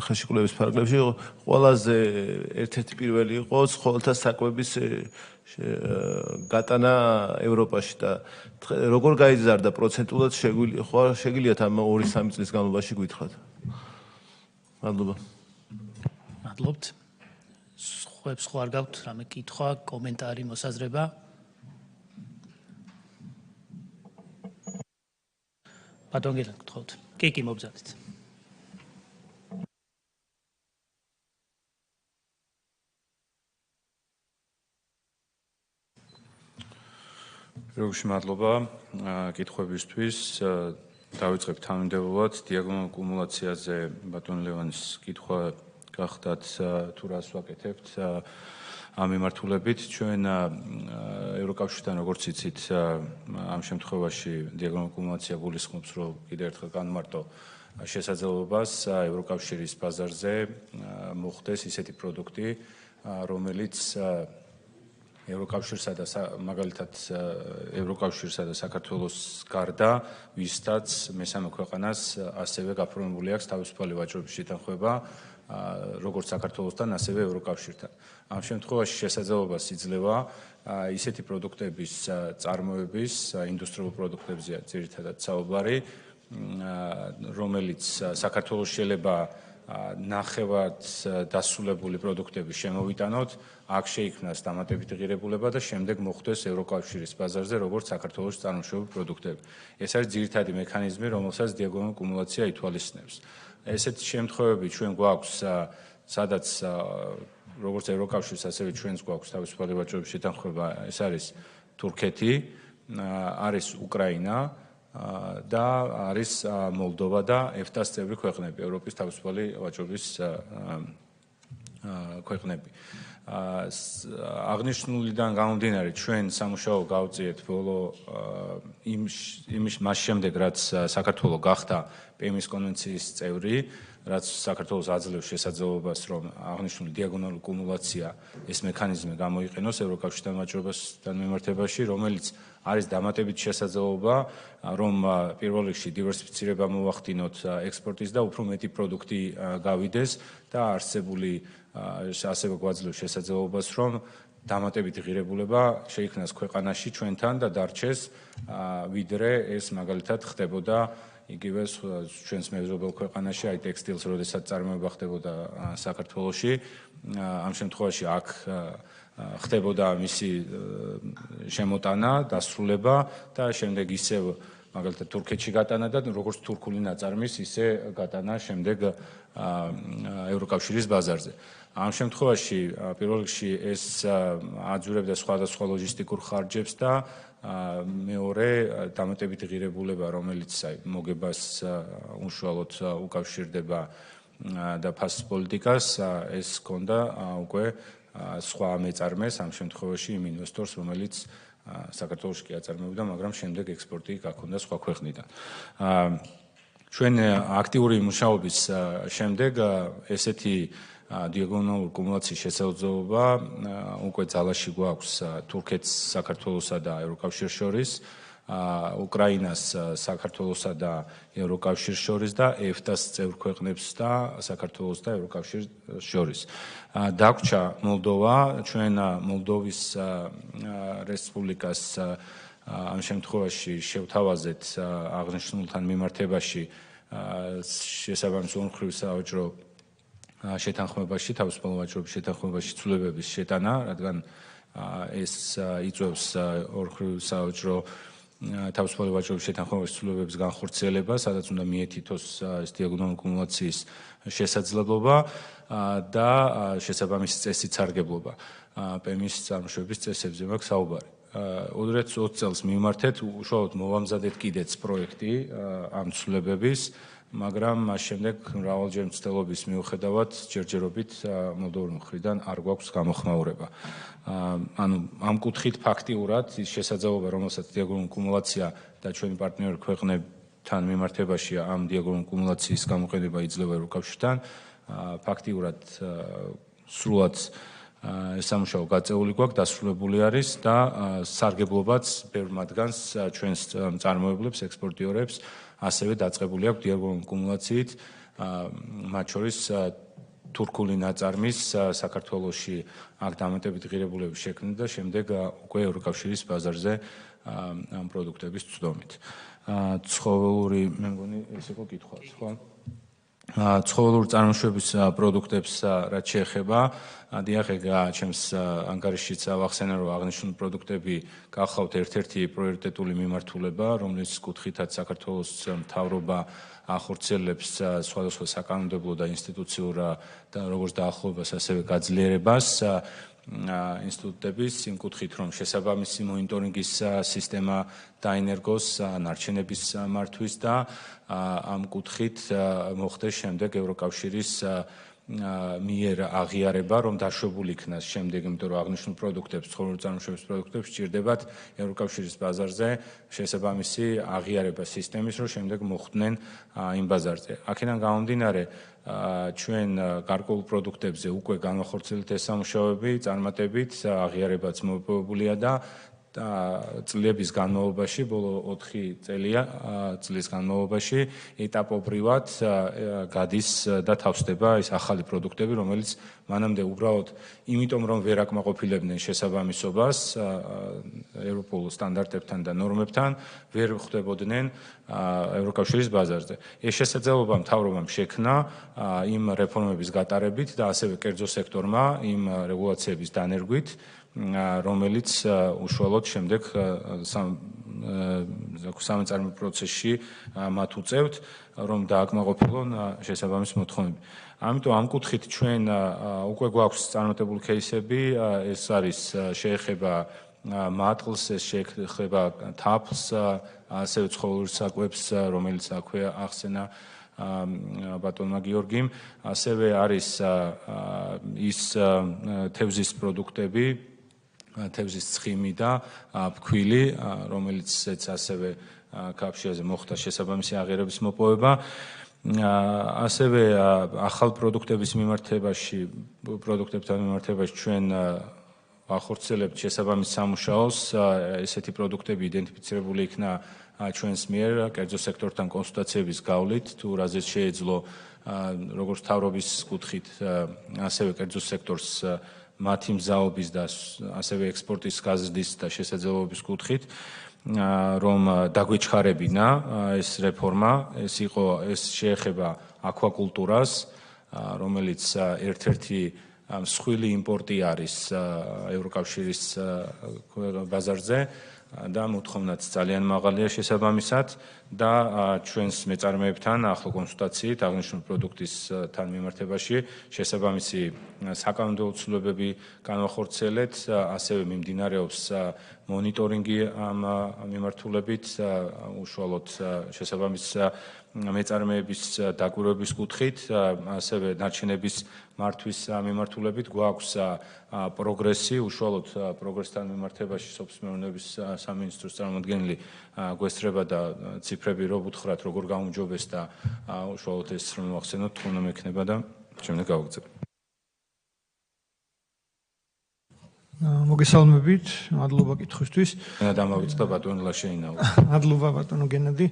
ხელშეკრულების ფარგლებში ყველაზე ერთ-ერთი პირველი იყო ცხოველთა საკვების გატანა ევროპაში და როგორ გაიზარდა პროცენტულად შეგიძლიათ ამ 2-3 წლის განმავლობაში გითხრათ. მადლობა. მადლობთ. ხო არ გაქვთ რამე კითხვა, კომენტარი, მოსაზრება? ბატონ გელად გთხოვთ. კი, მობრძანეთ. როგორ მადლობა კითხვებისთვის. დავიწყებ თანმიმდევრულად დიაგონალ კუმულაციაზე ბატონ ლევანის კითხვა გახდათ თუ რას ვაკეთებთ ამ მიმართულებით ჩვენ ევროკავშირთან როგორც იცით ამ შემთხვევაში დიაგონალ კუმულაცია გულისხმობს რომ კიდევ ერთხელ განმარტო შესაძლებლობას ევროკავშირის ბაზარზე მოხდეს ისეთი პროდუქტი რომელიც ევროკავშირსა და მაგალითად ევროკავშირსა და საქართველოს გარდა ვისაც მესამე ქვეყანას ასევე გაფორმებული აქვს თავისუფალი ვაჭრობის შეთანხმება როგორც საქართველოსთან, ასევე ევროკავშირთან. ამ შემთხვევაში შესაძლებლობას იძლევა ისეთი პროდუქტების წარმოების, ინდუსტრიულ პროდუქტებზეა ძირითადად საუბარი, რომელიც საქართველოს შეიძლება ნახევად დასრულებული პროდუქტები შემოვიტანოთ, აქ შეიქმნას დამატებითი ღირებულება და შემდეგ მოხდეს ევროკავშირის ბაზარზე, როგორც საქართველოს წარმოშობილი პროდუქტები. ეს არის ძირითადი მექანიზმი, რომელსაც დიაგონალ კუმულაცია ითვალისწინებს. ესეთი შემთხვევები ჩვენ გვაქვს, სადაც როგორც ევროკავშირს, ასევე ჩვენს გვაქვს თავისუფალი ვაჭრობის შეთანხმება, ეს არის თურქეთი, არის უკრაინა და არის მოლდოვა და EFTA-ს წევრი ქვეყნები, ევროპის თავისუფალი ვაჭრობის ქვეყნები. აღნიშნულიდან გამომდინარე, ჩვენ სამუშაო გავწიეთ ბოლო მას შემდეგ, რაც საქართველო გახდა PM-ის კონვენციის წევრი, რაც საქართველოს აძლევს შესაძლებლობას, რომ აღნიშნული დიაგონალური კუმულაცია ეს მექანიზმი გამოიყენოს ევროკავშირთან ვაჭრობასთან მიმართებაში, რომელიც არის დამატებითი შესაძლებლობა, რომ პირველ რიგში დივერსიფიცირება მოვახდინოთ ექსპორტის და უფრო მეტი პროდუქტი გავიდეს და არსებული ასევე გვაძლევს შესაძლებლობას, რომ დამატებითი ღირებულება შეიქმნას ქვეყანაში ჩვენთან და დარჩეს, ვიდრე ეს მაგალითად ხდებოდა იგივე ჩვენს მეზობელ ქვეყანაში, აი ტექსტილს, როდესაც წარმოება ხდებოდა საქართველოში, ამ შემთხვევაში აქ ხდებოდა მისი შემოტანა, დასრულება და შემდეგ ისევ მაგალითად თურქეთში გატანა და როგორც თურქული ნაწარმის ისე გატანა შემდეგ ევროკავშირის ბაზარზე. ამ შემთხვევაში პირველ რიგში ეს აძურებდა სხვადასხვა ლოჯისტიკურ ხარჯებს და მეორე დამატებითი ღირებულება, რომელიც მოგებას უშუალოდ უკავშირდება და ფასის პოლიტიკას, ეს ჰქონდა უკვე სხვა მეწარმეს, ამ შემთხვევაში იმ ინვესტორს, რომელიც საქართველოში კი აწარმოებდა, მაგრამ შემდეგ ექსპორტი გაქონდა სხვა ქვეყნიდან. ჩვენ აქტიური მუშაობის შემდეგ ესეთი დიაგონალური კუმულაციის შესაძლებლობა უკვე ძალაში გვაქვს თურქეთს, საქართველოსა და ევროკავშირს შორის, უკრაინას, საქართველოსა და ევროკავშირს შორის და EFTA-ს წევრ ქვეყნებს და საქართველოს და ევროკავშირს შორის. დაგვრჩა მოლდოვა, ჩვენ მოლდოვის რესპუბლიკას ამ შემთხვევაში შევთავაზეთ აღნიშნულთან მიმართებაში შესაბამის ორმხრივ საავაჭრო შეთანხმებაში, თავისუფალ ვაჭრობის შეთანხმებაში ცვლილებების შეტანა, რადგან ეს იწვევს ორმხრივ საავაჭრო თავისუფალი ვაჭრობის შეთანხმებაში ცვლილებების განხორციელება, სადაც უნდა მიეთითოს ეს დიაგონალური კუმულაციის შესაძლებლობა და შესაბამისი წესით სარგებლობა. PM-ის წარმოშობის წესებზე მაქვს საუბარი. 2020 წელს მიმართეთ, უშუალოდ მოვამზადეთ კიდეც პროექტი ამ ცვლილებების, მაგრამ მას შემდეგ მრავალჯერ მცდელობის მიუხედავად ჯერჯერობით მოლდოვის მხრიდან არ გვაქვს გამოხმაურება. ანუ ამ კუთხით ფაქტიურად ის შესაძლებლობა, რომელსაც დიაგონალური კუმულაცია და ჩვენი პარტნიორი ქვეყნებთან მიმართებაში ამ დიაგონალური კუმულაციის გამოყენება იძლევა ევროკავშირთან, ფაქტიურად სრულად სამუშაო გაწეული გვაქვს, დასრულებული არის და სარგებლობაც ბევრ მათგანს ჩვენს მწარმოებლებს, ექსპორტიორებს ასევე დაწყებული აქვს დიაგონალური კუმულაციით, მათ შორის თურქული ნაწარმის საქართველოში აქ დამატებითი ღირებულების შექმნა და შემდეგ უკვე ევროკავშირის ბაზარზე ამ პროდუქტების წვდომით. ცხოველური, მე მგონი ეს იყო კითხვა, ხო? ცხოველური წარმოშობის პროდუქტებს რაც შეეხება, დიახ, ჩემს ანგარიშშიც ავახსენა, რომ აღნიშნული პროდუქტები გახავთ ერთ-ერთი პრიორიტეტული მიმართულება, რომლის კუთხითაც საქართველოს მთავრობა ახორციელებს სხვადასხვა საკანონმდებლო და ინსტიტუციურ და როგორც დაახლოებას, ასევე გაძლიერებას ინსტიტუტების იმ კუთხით, რომ შესაბამისი მონიტორინგის სისტემა დაინერგოს ნარჩენების მართვის და ამ კუთხით მოხდეს შემდეგ ევროკავშირის მიერ აღიარება, რომ დაშვებული იქნას შემდეგ, იმიტომ რომ აღნიშნულ პროდუქტებს, ცხოველური წარმოშობის პროდუქტებს სჭირდებათ ევროკავშირის ბაზარზე შესაბამისი აღიარება სისტემის, რომ შემდეგ მოხვდნენ იმ ბაზარზე. აქედან გამომდინარე, ჩვენ გარკვეულ პროდუქტებზე უკვე განახორციელეთ ეს სამუშაოები, წარმატებით აღიარებაც მოპოვებულია და წლების განმავლობაში, ბოლო 4 წლის განმავლობაში ეტაპობრივად გადის და თავსდება ეს ახალი პროდუქტები, რომელიც მანამდე უბრალოდ იმიტომ რომ ვერ აკმაყოფილებდნენ შესაბამისობას ევროპულ სტანდარტებთან და ნორმებთან, ვერ ხვდებოდნენ ევროკავშირის ბაზარზე. ეს შესაძლებლობა მთავრობამ შექმნა იმ რეფორმების გატარებით და ასევე კერძო სექტორმა იმ რეგულაციების დანერგვით, რომელიც უშუალოდ შემდეგ სამეწარმო პროცესში მათ უწევთ, რომ დააკმაყოფილონ შესაბამის მოთხოვნები. ამიტომ ამ კუთხით ჩვენ უკვე გვაქვს წარმატებული кейსები, ეს არის შეეხება მატყლს, ეს შეეხება თაფლს, ასევე ცხოველურ საკვებს, რომელიც აქვე ახსენა ბატონმა გიორგიმ, ასევე არის ის თევზის პროდუქტები, თევზის ცხიმი და ფქვილი, რომელიცაც ასევე კავშირზე მოხდა შესაბამისი აღიარების მოპოვება. ასევე ახალ პროდუქტებთან მიმართებაში ჩვენ ახორციელებთ შესაბამის სამუშაოს, ესეთი პროდუქტები იდენტიფიცირებული იქნა ჩვენს მიერ კერძო სექტორთან კონსულტაციების გავლით, თუ რაზეც შეეძლო როგორც მთავრობის კუთხით, ასევე კერძო სექტორს მათი მზაობის და ასევე ექსპორტის გაზრდის და შესაძლებლობის კუთხით. რომ დაგვეჩხარებინა ეს რეფორმა, ეს შეეხება აკვაკულტურას, რომელიც ერთ-ერთი მსხვილი იმპორტი არის ევროკავშირის ბაზარზე და მოთხოვნაც ძალიან მაღალია შესაბამისად და ჩვენს მეწარმეებთან ახლო კონსულტაციით აღნიშნული პროდუქტის თან მიმართებაში შესაბამისი საკანონმდებლო ცვლილებები განვახორციელეთ, ასევე მიმდინარეობს მონიტორინგი ამ მიმართულებით, უშუალოდ შესაბამის მეწარმეების დაკვირვების კუთხით, ასევე ნარჩენების მართვის მიმართულებით გვაქვს პროგრესი, უშუალოდ პროგრესთან მიმართებაში სოფლის მეურნეობის სამინისტროს წარმომადგენელი გვესწრება და ციფრები რო ვუთხრათ, როგორ გაუმჯობეს და უშუალოდ ეს რომ ვახსენოთ, თქონა მექნება და შემდეგ გავაგზავნებთ. მოგესალმებით, მადლობა კითხვისთვის. მე დამავიწყდა ბატონო ლაშეინაო. მადლობა ბატონო გენადი.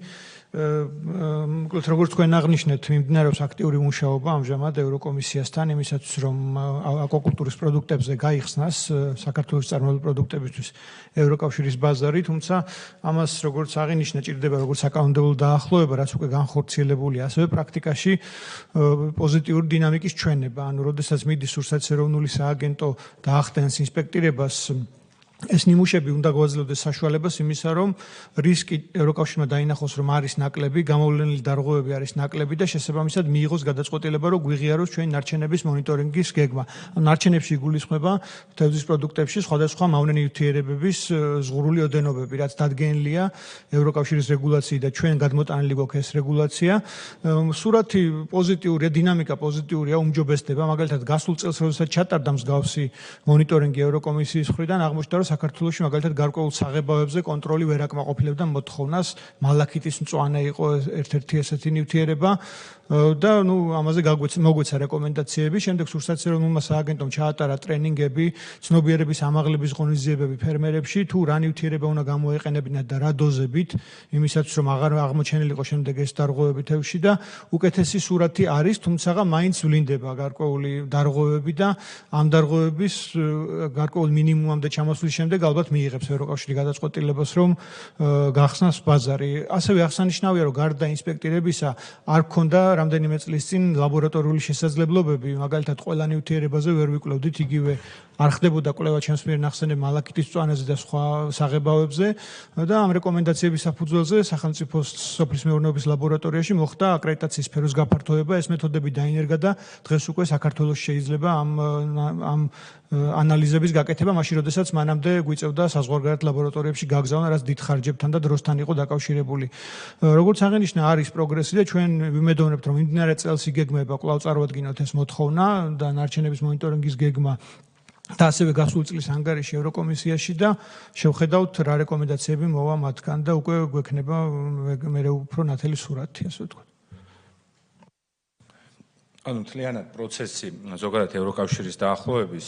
მოკლედ როგორც თქვენ აღნიშნეთ, მიმდინარეობს აქტიური მუშაობა ამჟამად ევროკომისიასთან იმისათვის, რომ აკვაკულტურის პროდუქტებზე გაიხსნას საქართველოს წარმოებული პროდუქტებისთვის ევროკავშირის ბაზარი, თუმცა ამას როგორც აღინიშნა, ჭირდება როგორც საკანონმდებლო დაახლოება, რაც უკვე განხორციელებულია, ასევე პრაქტიკაში პოზიტიური დინამიკის ჩვენება. ანუ, როდესაც მიდის რუსეთის ეროვნული სააგენტო და ახდენს ინსპექტირებას, ეს ნიმუშები უნდა გვაძლევდეს საშუალებას იმისა, რომ რისკი ევროკავშირმა დაინახოს, რომ არის ნაკლები, გამოვლენილი დარღვევები არის ნაკლები და შესაბამისად მიიღოს გადაწყვეტილება, რომ გვიღიაროს ჩვენი ნარჩენების მონიტორინგის გეგმა. ნარჩენებში იგულისხმება თევზის პროდუქტებში სხვადასხვა მავნე ნივთიერებების ზღურული ოდენობები, რაც დადგენილია ევროკავშირის რეგულაციით და ჩვენ გადმოტანილი გვაქვს ეს რეგულაცია. სურათი პოზიტიურია, დინამიკა პოზიტიურია, უმჯობესდება, მაგალითად გასულ წელს, როდესაც ჩატარდა მსგავსი მონიტორინგი ევროკომისიის მხრიდან, აღმოჩნდა, რომ საქართველოში მაგალითად გარკვეულ საღებავებზე კონტროლი ვერ აკმაყოფილებდა მოთხოვნას, მალაქიტის მწვანე იყო ერთ-ერთი ესეთი ნივთიერება და ამაზე მოგვეცა რეკომენდაციები. შემდეგ რუსეთის ეროვნულმა სააგენტომ ჩაატარა ტრენინგები, ცნობიერების ამაღლების ღონისძიებები ფერმერებში, თუ რა ნივთიერება უნდა გამოეყენებინათ და რა დოზებით, იმისათვის რომ აღარ აღმოჩენილიყო შემდეგ ეს დარღვევები თევზში და უკეთესი სურათი არის, თუმცა მაინც ვლინდება გარკვეული დარღვევები და ამ დარღვევების გარკვეულ მინიმუმამდე ჩამოსვლის შემდეგ ალბათ მიიღებს ევროკავშირი გადაწყვეტილებას, რომ გახსნას ბაზარი. ასევე აღსანიშნავია, რომ გარდა ინსპექტირებისა არ ქონდა რამდენიმე წლის წინ ლაბორატორიული შესაძლებლობები, მაგალითად ყველა ნივთიერებაზე ვერ ვიკვლევდით, იგივე არ ხდებოდა კვლევა ჩემს მიერ ნახსენებ მალაქიტის მწვანეზე და სხვა საღებავებზე და ამ რეკომენდაციების საფუძველზე სახელმწიფოს სოფლის მეურნეობის ლაბორატორიაში მოხდა აკრედიტაციის სფეროს გაფართოება, ეს მეთოდები დაინერგა და დღეს უკვე საქართველოს შეიძლება ამ ანალიზების გაკეთება, მაშინ როდესაც მანამდე გვიწევდა საზღვარგარეთ ლაბორატორიებში გაგზავნა, რაც დიდ ხარჯებთან და დროსთან იყო დაკავშირებული. როგორც აღინიშნა, არის პროგრესი და ჩვენ ვიმედოვნებთ, რომ მიმდინარე წელს იგეგმება კვლავ წარუადგინოთ ეს მოთხოვნა და ნარჩენების მონიტორინგის გეგმა და ასევე გასულ წლის ანგარიში ევროკომისიაში და შევხედავთ რა რეკომენდაციები მოვა მათგან და უკვე გვექნება მე უფრო ნათელი სურათი, ასე ვთქვათ. ანუ მთლიანად პროცესი ზოგადად ევროკავშირის დაახლოების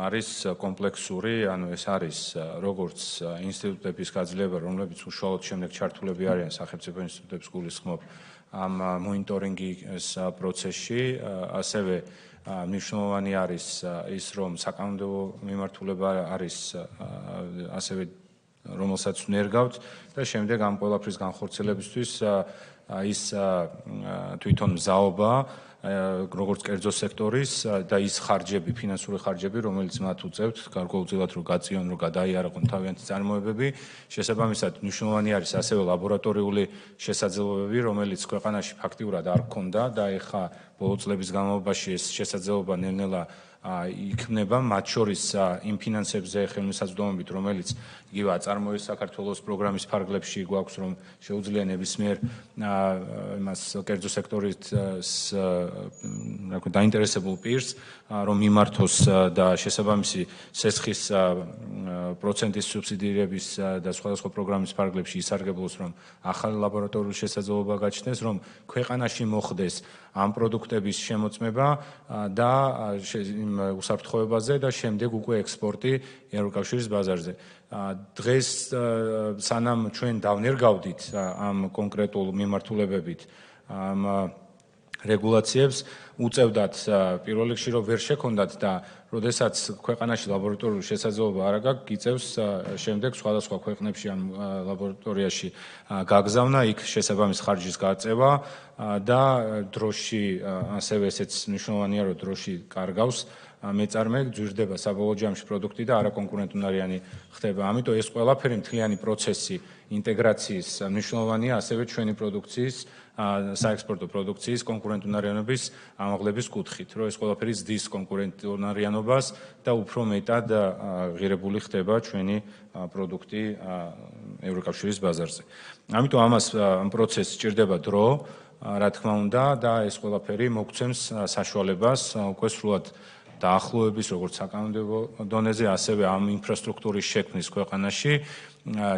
არის კომპლექსური, ანუ ეს არის როგორც ინსტიტუტების გაძლიერება, რომლებიც უშუალოდ შემდეგ ჩართულები არიან სახელმწიფო ინსტიტუტებს გულისხმობ ამ მონიტორინგის პროცესში, ასევე მნიშვნელოვანი არის ის, რომ საკანონმდებლო მიმართულება არის ასევე რომელსაც ნერგავთ და შემდეგ ამ ყველაფრის განხორციელებისთვის ის თვითონ მზაობა როგორც კერძო სექტორის და ის ხარჯები, ფინანსური ხარჯები, რომელიც მათ უწევთ, გარკვეულწილად რომ გაწიონ, რომ გადაიარაღონ თავიანთი წარმოებები, შესაბამისად მნიშვნელოვანი არის ასევე ლაბორატორიული შესაძლებლობები, რომელიც ქვეყანაში ფაქტიურად არ ჰქონდა და ეხა ბოლო წლების განმავლობაში ეს შესაძლებლობა ნელ-ნელა იქნება, მათ შორის იმ ფინანსებზე ხელმისაწვდომობით, რომელიც იგივე აწარმოეს საქართველოს პროგრამის ფარგლებში გვაქვს, რომ შეუძლია ნებისმიერ იმას კერძო სექტორის დაინტერესებულ პირს, რომ მიმართოს და შესაბამისი სესხის პროცენტის სუბსიდირების და სხვადასხვა პროგრამის ფარგლებში ისარგებლოს, რომ ახალი ლაბორატორიული შესაძლებლობა გაჩნდეს, რომ ქვეყანაში მოხდეს ამ პროდუქტების შემოწმება და უსაფრთხოებაზე და შემდეგ უკვე ექსპორტი ევროკავშირის ბაზარზე. დღეს სანამ ჩვენ დავნერგავდით ამ კონკრეტულ მიმართულებებით ამ რეგულაციებს უწევდათ პირველ რიგში რომ ვერ შექონდათ და როდესაც ქვეყანაში ლაბორატორიული შესაძლებლობა არ აქვს, გიწევს შემდეგ სხვადასხვა ქვეყნებში ან ლაბორატორიაში გაგზავნა, იქ შესაბამის ხარჯის გაწევა და დროში ასევე ესეც მნიშვნელოვანია, რომ დროში კარგავს მეწარმე, ძვირდება საბოლოო ჯამში პროდუქტი და არაკონკურენტუნარიანი ხდება. ამიტომ ეს ყველაფერი მთლიანი პროცესი ინტეგრაციის მნიშვნელოვანია ასევე ჩვენი პროდუქციის საექსპორტო პროდუქციის კონკურენტუნარიანობის ამაღლების კუთხით, რომ ეს ყველაფერი ზრდის კონკურენტუნარიანობას და უფრო მეტად ღირებული ხდება ჩვენი პროდუქტი ევროკავშირის ბაზარზე. ამიტომ ამ პროცესს სჭირდება დრო, რა თქმა უნდა, და ეს ყველაფერი მოგცემს საშუალებას უკვე სრულად დაახლოების როგორც საკანონმდებლო დონეზე, ასევე ამ ინფრასტრუქტურის შექმნის ქვეყანაში,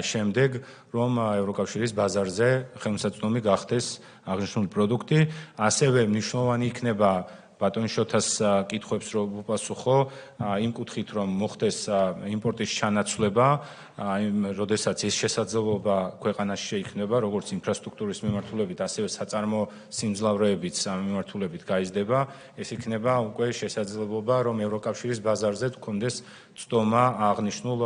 შემდეგ რომ ევროკავშირის ბაზარზე ხელმისაწვდომი გახდეს აღნიშნული პროდუქტი, ასევე მნიშვნელოვანი იქნება ბატონ შოთას კითხვებს რომ უპასუხო იმ კუთხით რომ მოხდეს იმპორტის ჩანაცვლება, როდესაც ეს შესაძლებლობა ქვეყანაში შეიქმნება, როგორც ინფრასტრუქტურის მიმართულებით, ასევე საწარმო სიმძლავრეების მიმართულებით გაიზრდება, ეს იქნება უკვე შესაძლებლობა, რომ ევროკავშირის ბაზარზე გქონდეს წვდომა აღნიშნულ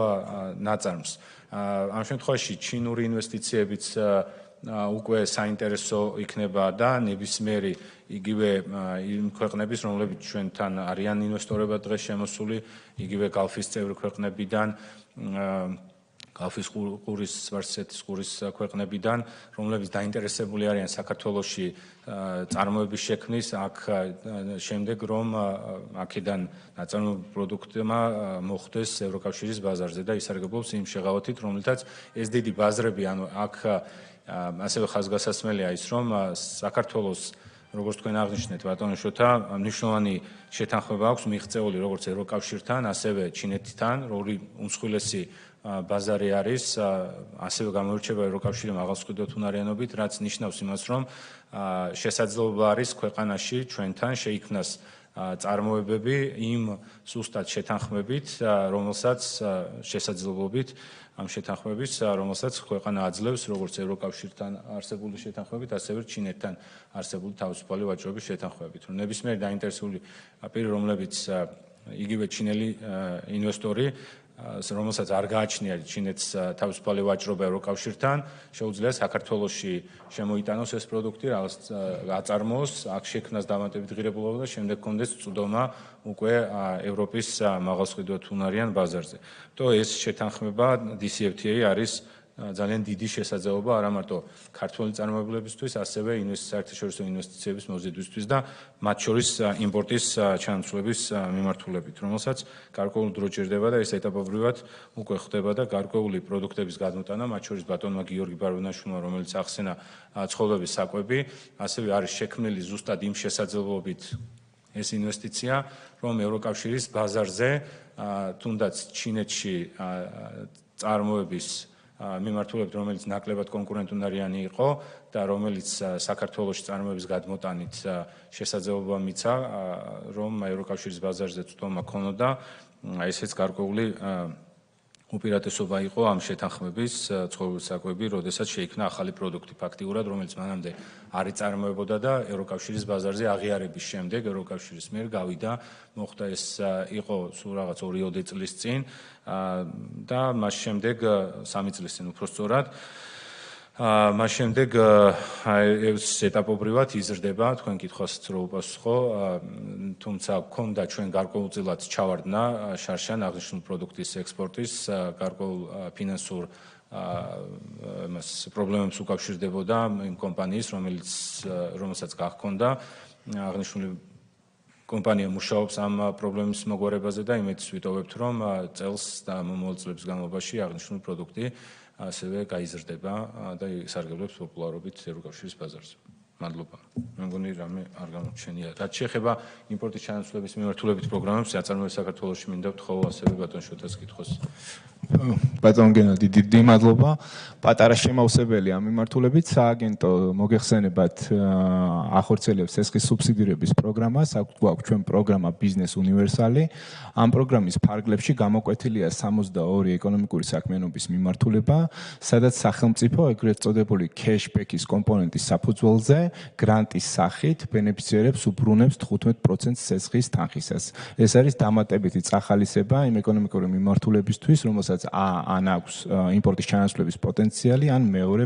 ნაწარმს. ამ შემთხვევაში ჩინური ინვესტიციებიც უკვე საინტერესო იქნება და ნებისმიერი იგივე იმ ქვეყნების, რომლებიც ჩვენთან არიან ინვესტორებად დღეს შემოსული, იგივე გალფის წევრი ქვეყნებიდან, გალფის ყურის სვარცეთის ყურის ქვეყნებიდან, რომლებიც დაინტერესებული არიან საქართველოში წარმოების შექმნის, აქ შემდეგ რომ აქედან ნაწარმოებრივ პროდუქტმა მოხდეს ევროკავშირის ბაზარზე და ისარგებლობს იმ შეღავათით, რომელთაც ეს დიდი ბაზრები, ანუ აქ ასევე ხაზგასასმელია ის, რომ საქართველოს როგორც თქვენ აღნიშნეთ, ბატონო შოთა, მნიშვნელოვანი შეთანხმება აქვს მიღწეული როგორც ევროკავშირთან, ასევე ჩინეთთან, ორი უმსხვილესი ბაზარი არის, ასევე გამოირჩევა ევროკავშირი მაღალმსხვიდობთუნარიანობით, რაც ნიშნავს იმას, რომ შესაძლებლობა არის ქვეყანაში ჩვენთან შეიქმნას წარმოებები იმ სუსტად შეთანხმებით, რომელსაც შესაძლებლობით ამ შეთანხმების, რომელსაც ქვეყანა აძლევს როგორც ევროკავშირთან არსებული შეთანხმებით, ასევე ჩინეთთან არსებული თავისუფალი ვაჭრობის შეთანხმებით. რომ ნებისმიერი დაინტერესებული პირი, რომლებიც იგივე ჩინელი ინვესტორი, რომელსაც არ გააჩნია ჩინეთს თავისუფალი ვაჭრობა ევროკავშირთან, შეუძლია საქართველოში შემოიტანოს ეს პროდუქტი, აწარმოოს, აქ შექმნას დამატებით ღირებულობა და შემდეგ კონდეს წვდომა უკვე ევროპის მაღალმსხვიდობთუნარიან ბაზარზე. თო ეს შეთანხმება DCFTA არის ძალიან დიდი შესაძლებლობა არა მარტო ქართული წარმოებლებისთვის, ასევე საერთაშორისო ინვესტიციების მოზიდვისთვის და მათ შორის იმპორტის ჩანაცვლების მიმართულებით, რომელსაც გარკვეული დრო ჭირდება და ეს ეტაპობრივად უკვე ხდება და გარკვეული პროდუქტების გადმოტანა, მათ შორის ბატონმა გიორგი ბარბანაშვილმა, რომელიც ახსენა ცხოველების საკვები, ასევე არის შექმნილი ზუსტად იმ შესაძლებლობით ეს ინვესტიცია, რომ ევროკავშირის ბაზარზე თუნდაც ჩინეთში წარმოების მიმართულებით, რომელიც ნაკლებად კონკურენტუნარიანი იყო და რომელიც საქართველოში წარმოების გადმოტანით შესაძლებლობა მიცა, რომ ევროკავშირის ბაზარზე წვდომა ქონოდა, ესეც გარკვეული უპირატესობა იყო ამ შეთანხმების ცხოველის საკვები, როდესაც შეიქმნა ახალი პროდუქტი ფაქტიურად, რომელიც მანამდე არ იწარმოებოდა და ევროკავშირის ბაზარზე აღიარების შემდეგ ევროკავშირის მიერ გავიდა, მოხდა ეს იყო სულ რაღაც 2 წლის წინ და მას შემდეგ 3 წლის წინ უფრო სწორად მას შემდეგ ეტაპობრივად იზრდება, თქვენ კითხვასაც რო უპასუხო, თუმცა გქონდა ჩვენ გარკვეულწილად ჩავარდნა შარშან აღნიშნული პროდუქტის ექსპორტის, გარკვეულ ფინანსურ პრობლემებს უკავშირდებოდა იმ კომპანიის, რომელსაც გახქონდა აღნიშნული კომპანია მუშაობს ამ პრობლემის მოგვარებაზე და იმედს ვიტოვებთ, რომ წელს და მომავალ წლების განმავლობაში აღნიშნული პროდუქტი ასევე გაიზრდება და ისარგებლებს პოპულარობით ევროკავშირის ბაზარზე. მადლობა. მე მგონი რამე არ გამოჩენია. რაც შეეხება იმპორტის ჩანაცვლების მიმართულებით პროგრამებს, აწარმოებს საქართველოში მინდა ვთხოვ ასევე ბატონ შოთას კითხოს. ბატონ გენადი, დიდი მადლობა. პატარა შემავსებელი ამ მიმართულებით სააგენტო მოგეხსენებათ ახორციელებს ესხის სუბსიდირების პროგრამას, აქვს ჩვენ პროგრამა ბიზნეს უნივერსალი. ამ პროგრამის ფარგლებში გამოკვეთილია 62 ეკონომიკური საქმიანობის მიმართულება, სადაც სახელმწიფო ეგრეთ წოდებული cashback-ის კომპონენტის საფუძველზე გრანტის სახით ბენეფიციარებს უბრუნებს 15% ცესხის თანხისას. ეს არის დამატებითი წახალისება იმ ეკონომიკური მიმართულებისთვის, რომელსაც ან აქვს იმპორტის ჩანაცვლების პოტენციალი, ან მეორე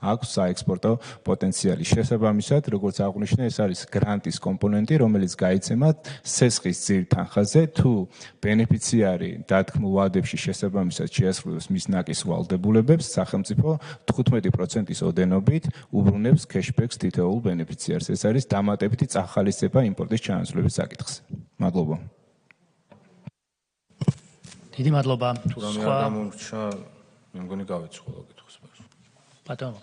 აქვს საექსპორტო პოტენციალი. შესაბამისად, როგორც აღვნიშნე, ეს არის გრანტის კომპონენტი, რომელიც გაიცემათ ცესხის ძირ თანხაზე, თუ ბენეფიციარი დათქმულ ვადებში შესაბამისად შეასრულებს მის ნაკის ვალდებულებებს, სახელმწიფო 15%-ის ოდენობით უბრუნებს cashback-ს თითოეულ ბენეფიციარს. ეს არის დამატებითი წახალისება იმპორტის ჩანაცვლების საკითხზე. მადლობა. დიდი მადლობა. თუ რამე არ გამორჩა, მე მგონი გავეცი ყველა კითხვის. ბატონო.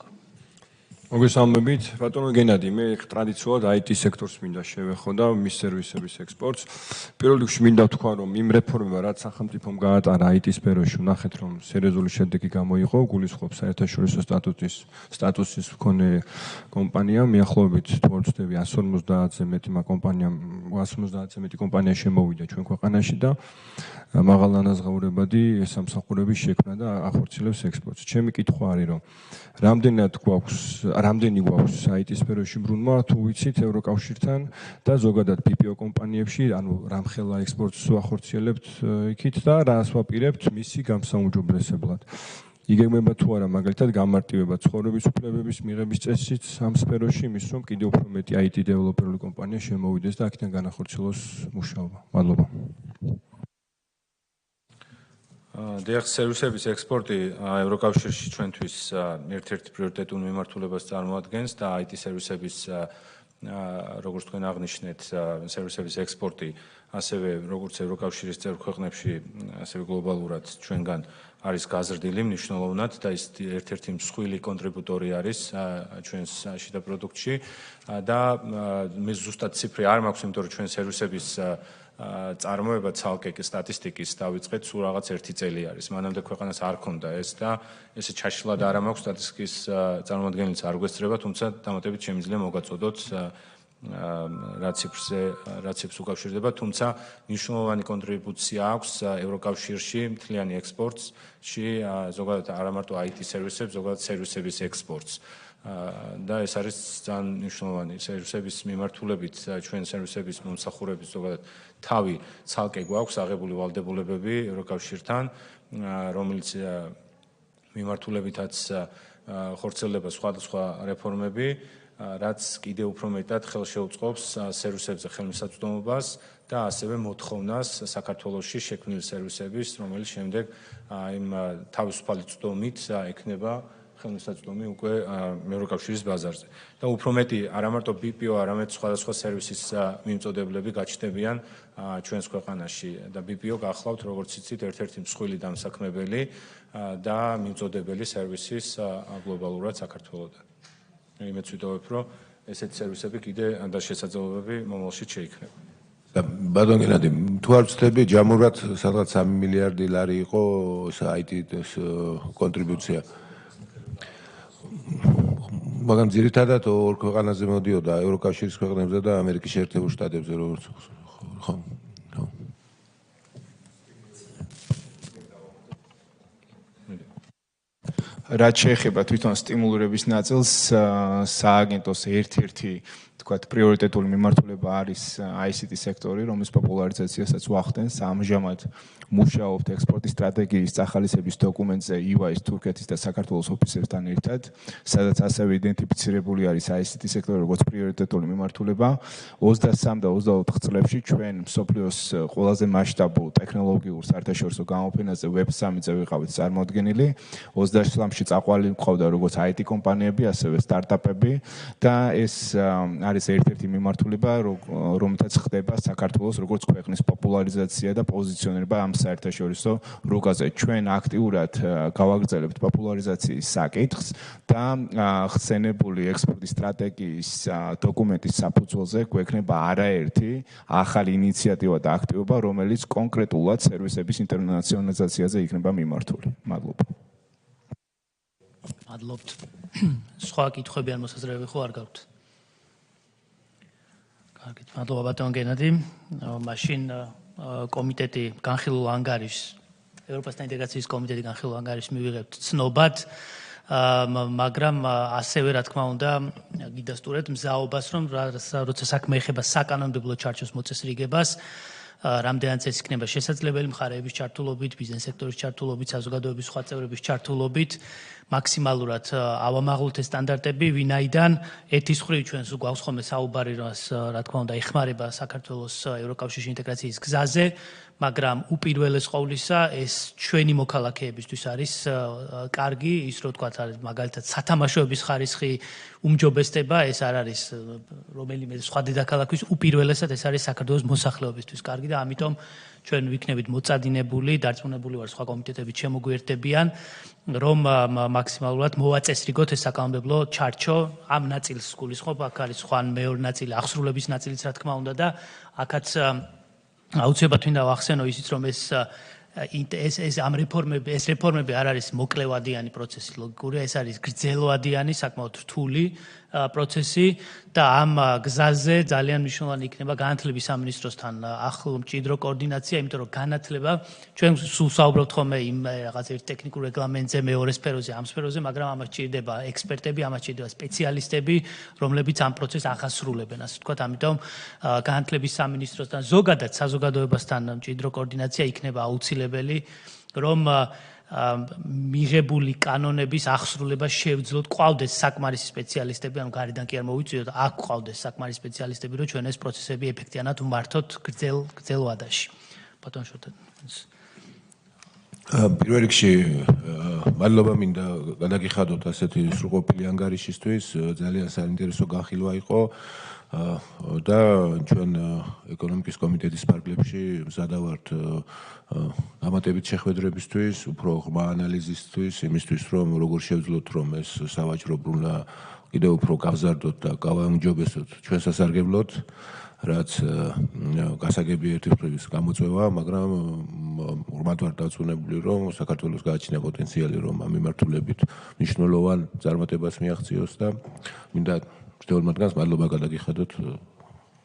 მოგესალმებით, ბატონო გენადი, მე ტრადიციულად IT სექტორს მინდა შევეხო და მის სერვისების ექსპორტს. პირველ რიგში მინდა თქვა, რომ იმ რეფორმებმა, რაც სახელმწიფომ გაატარა IT სფეროში, ვნახეთ, რომ სერიოზული შედეგი გამოიღო, გულისხმობს საერთაშორისო სტატუსის მქონე კომპანია, მიახლოებით თუ არ ვცდები 150-ზე მეტი კომპანია შემოვიდა ჩვენ ქვეყანაში და მაღალანაზღაურებადი სამსახურების შექმნა და ახორციელებს ექსპორტს. ჩემი კითხვა არის, რომ რამდენი გვაქვს IT სფეროში ბრუნვა, თუ ვიცით ევროკავშირთან და ზოგადად PPO კომპანიებში, ანუ რამხელა ექსპორტს ვახორციელებთ იქით და რას ვაპირებთ მისი გამსაუმჯობესებლად. იგეგმება თუ არა მაგალითად გამარტივება ცხოვრების უფლებების მიღების წესით ამ სფეროში, იმის რომ კიდევ უფრო მეტი IT დეველოპერული კომპანია შემოვიდეს და აქედან განახორციელოს მუშაობა. მადლობა. დიახ, სერვისების ექსპორტი ევროკავშირში ჩვენთვის ერთ-ერთ პრიორიტეტულ მიმართულებას წარმოადგენს და IT სერვისების როგორც თქვენ აღნიშნეთ, სერვისების ექსპორტი ასევე როგორც ევროკავშირის წევრ ქვეყნებში, ასევე გლობალურად ჩვენგან არის გაზრდილი მნიშვნელოვნად და ის ერთ-ერთი მსხვილი კონტრიბუტორი არის ჩვენს შიდა პროდუქტში და მე ზუსტად ციფრი არ მაქვს, იმიტომ რომ ჩვენ სერვისების წარმოება ცალკე სტატისტიკის დავიწყეთ სულ რაღაც 1 წელი არის. მანამდე ქვეყანას არ ქონდა ეს და ესე ჩაშლად არ მაქვს სტატისტიკის წარმოადგენელიც არ გვესწრება, თუმცა დამატებით შემიძლია მოგაწოდოთ რა ციფრს უკავშირდება, თუმცა მნიშვნელოვანი კონტრიბუცია აქვს ევროკავშირში მთლიანი ექსპორტში, ზოგადად არა მარტო IT სერვისებს, ზოგადად სერვისების ექსპორტს. და ეს არის ძალიან მნიშვნელოვანი სერვისების მიმართულებით ჩვენ სერვისების მომსახურების ზოგადად თავი ცალკე გვაქვს აღებული ვალდებულებები ევროკავშირთან, რომელიც მიმართულებითაც ხორციელდება სხვადასხვა რეფორმები, რაც კიდევ უფრო მეტად ხელშეუწყობს სერვისებზე ხელმისაწვდომობას და ასევე მოთხოვნას საქართველოში შექმნილი სერვისების, რომელიც შემდეგ იმ თავისუფალი წვდომით ექნება ხელმისაწვდომი უკვე ევროკავშირის ბაზარზე. და უფრო მეტი არა მარტო BPO, არამედ სხვადასხვა სერვისის მიმწოდებლები გაჩნდებიან ჩვენს ქვეყანაში და BPO გახლავთ, როგორც იცით, ერთ-ერთი მსხვილი დამსაქმებელი და მიმწოდებელი სერვისის გლობალურად საქართველოსთან. იმეც ვიტოვებ, რომ ესეთი სერვისები კიდე და შესაძლებლობები მომავალში შეიქმნება. ბატონ გენადი, თუ არ ვცდები, ჯამურად სადღაც 3 მილიარდი ლარი იყო IT კონტრიბუცია. მაგრამ ძირითადად ორ ქვეყანაზე მოდიოდა, ევროკავშირის ქვეყნებზე და ამერიკის შეერთებულ შტატებზე, როგორც ხო. რაც შეეხება თვითონ სტიმულირების ნაწილს, სააგენტოს ერთ-ერთი თქვათ პრიორიტეტული მიმართულება არის ICT სექტორი, რომლის პოპულარიზაციასაც ვახდენს. ამჟამად მუშაობთ ექსპორტის სტრატეგიის წახალისების დოკუმენტზე EY-ის, თურქეთის და საქართველოს ოფისებთან ერთად, სადაც ასევე იდენტიფიცირებული არის ICT სექტორი როგორც პრიორიტეტული მიმართულება. 23 და 24 წლებში ჩვენ მსოფლიოს ყველაზე მასშტაბურ ტექნოლოგიურ საერთაშორისო გამოფენაზე Web Summit-ზე ვიყავით წარმოადგენილი. 23-ში წაყვალი მყავდა როგორც IT კომპანიები, ასევე სტარტაპები და ეს არის ერთ-ერთი მიმართულება, რომელთაც ხდება საქართველოს როგორც ქვეყნის პოპულარიზაცია და პოზიციონირება ამ საერთაშორისო რუკაზე. ჩვენ აქტიურად გავაგრძელებთ პოპულარიზაციის საკითხს და ხსენებული ექსპორტის სტრატეგიის დოკუმენტის საფუძველზე გვექნება არაერთი ახალი ინიციატივა და აქტივობა, რომელიც კონკრეტულად სერვისების ინტერნაციონალიზაციაზე იქნება მიმართული. მადლობა. მადლობთ. სხვა კითხვები ან მოსაზრებები ხო არ გაქვთ? კარგით, მადლობა ბატონ გენადი. მაშინ კომიტეტი განხილულ ანგარიშს, ევროპასთან ინტეგრაციის კომიტეტი განხილულ ანგარიშს მივიღებთ ცნობად მაგრამ ასევე რა თქმა უნდა გიდასტურეთ მზაობას, რომ როცა საქმე ეხება საკანონმდებლო ჩარჩოს მოწესრიგებას, რამდენადაც ეს იქნება შესაძლებელი მხარეების ჩართულობით, ბიზნეს სექტორის ჩართულობით, საზოგადოების სხვა წევრების ჩართულობით, მაქსიმალურად ავამაღლოთ ეს სტანდარტები, ვინაიდან ერთის მხრივ ჩვენს გვაქვს ხოლმე საუბარი, რა თქმა უნდა, ეხმარება საქართველოს ევროკავშირში ინტეგრაციის გზაზე, მაგრამ უპირველეს ყოვლისა ეს ჩვენი მოქალაქეებისთვის არის კარგი, ის რო თქვა, მაგალითად სათამაშოების ხარისხი უმჯობესდება, ეს არ არის რომელიმე სხვა დედაქალაქის უპირველესად ეს არის საქართველოს მოსახლეობისთვის კარგი და ამიტომ ჩვენ ვიქნებით მოწადინებული, დარწმუნებული ვარ სხვა კომიტეტებიც შემოგვიერთდებიან, რომ მაქსიმალურად მოვაწესრიგოთ ეს საკანონმდებლო ჩარჩო ამ ნაწილს გულისხმობ, აქ არის სხვა მეორე ნაწილი, აღსრულების ნაწილიც რა თქმა უნდა და აქაც აუცილებლად მინდა ვახსენო ისიც რომ ეს რეფორმები არ არის მოკლევადიანი პროცესი, ლოგიკურია, ეს არის გრძელვადიანი, საკმაოდ რთული პროცესი და ამ გზაზე ძალიან მნიშვნელოვანი იქნება განათლების სამინისტროსთან ახლო მჭიდრო კოორდინაცია, იმიტომ რომ განათლება ჩვენ სულ საუბრობთ ხოლმე იმ რაღაც ერთ ტექნიკურ რეგლამენტზე, მეორე სფეროზე, ამ სფეროზე, მაგრამ ამას ჭირდება ექსპერტები, ამას ჭირდება სპეციალისტები, რომლებიც ამ პროცესს ახასრულებენ, ასე ვთქვათ, ამიტომ განათლების სამინისტროსთან ზოგადად საზოგადოებასთან მჭიდრო კოორდინაცია იქნება აუცილებელი, რომ მიღებული კანონების აღსრულება შევძლოთ, ყავდეს საკმარისი სპეციალისტები, ანუ გარედან კი არ მოვიწვიოთ, აქ ყავდეს საკმარისი სპეციალისტები, რომ ჩვენ ეს პროცესები ეფექტიანად ვმართოთ გრძელ ვადაში. ბატონ შოთა. პირველ რიგში მადლობა მინდა გადაგიხადოთ ასეთი სრულყოფილი ანგარიშისთვის, ძალიან საინტერესო განხილვა იყო და ჩვენ ეკონომიკის კომიტეტის ფარგლებში მზადა ვართ დამატებით შეხვედრებისთვის, უფრო ღრმა ანალიზისთვის, იმისთვის, რომ როგორ შევძლოთ, რომ ეს სავაჭრო ბრუნვა კიდევ უფრო გავზარდოთ და გავაუმჯობესოთ ჩვენ სასარგებლოდ, რაც გასაგები ერთი მხრივ გამოწვევა, მაგრამ ღრმად ვარ დარწმუნებული, რომ საქართველოს გააჩნია პოტენციალი, რომ ამ მიმართულებით მნიშვნელოვან წარმატებას მიაღწიოს და მინდა მშვიდობ მათგანს მადლობა გადაგიხადოთ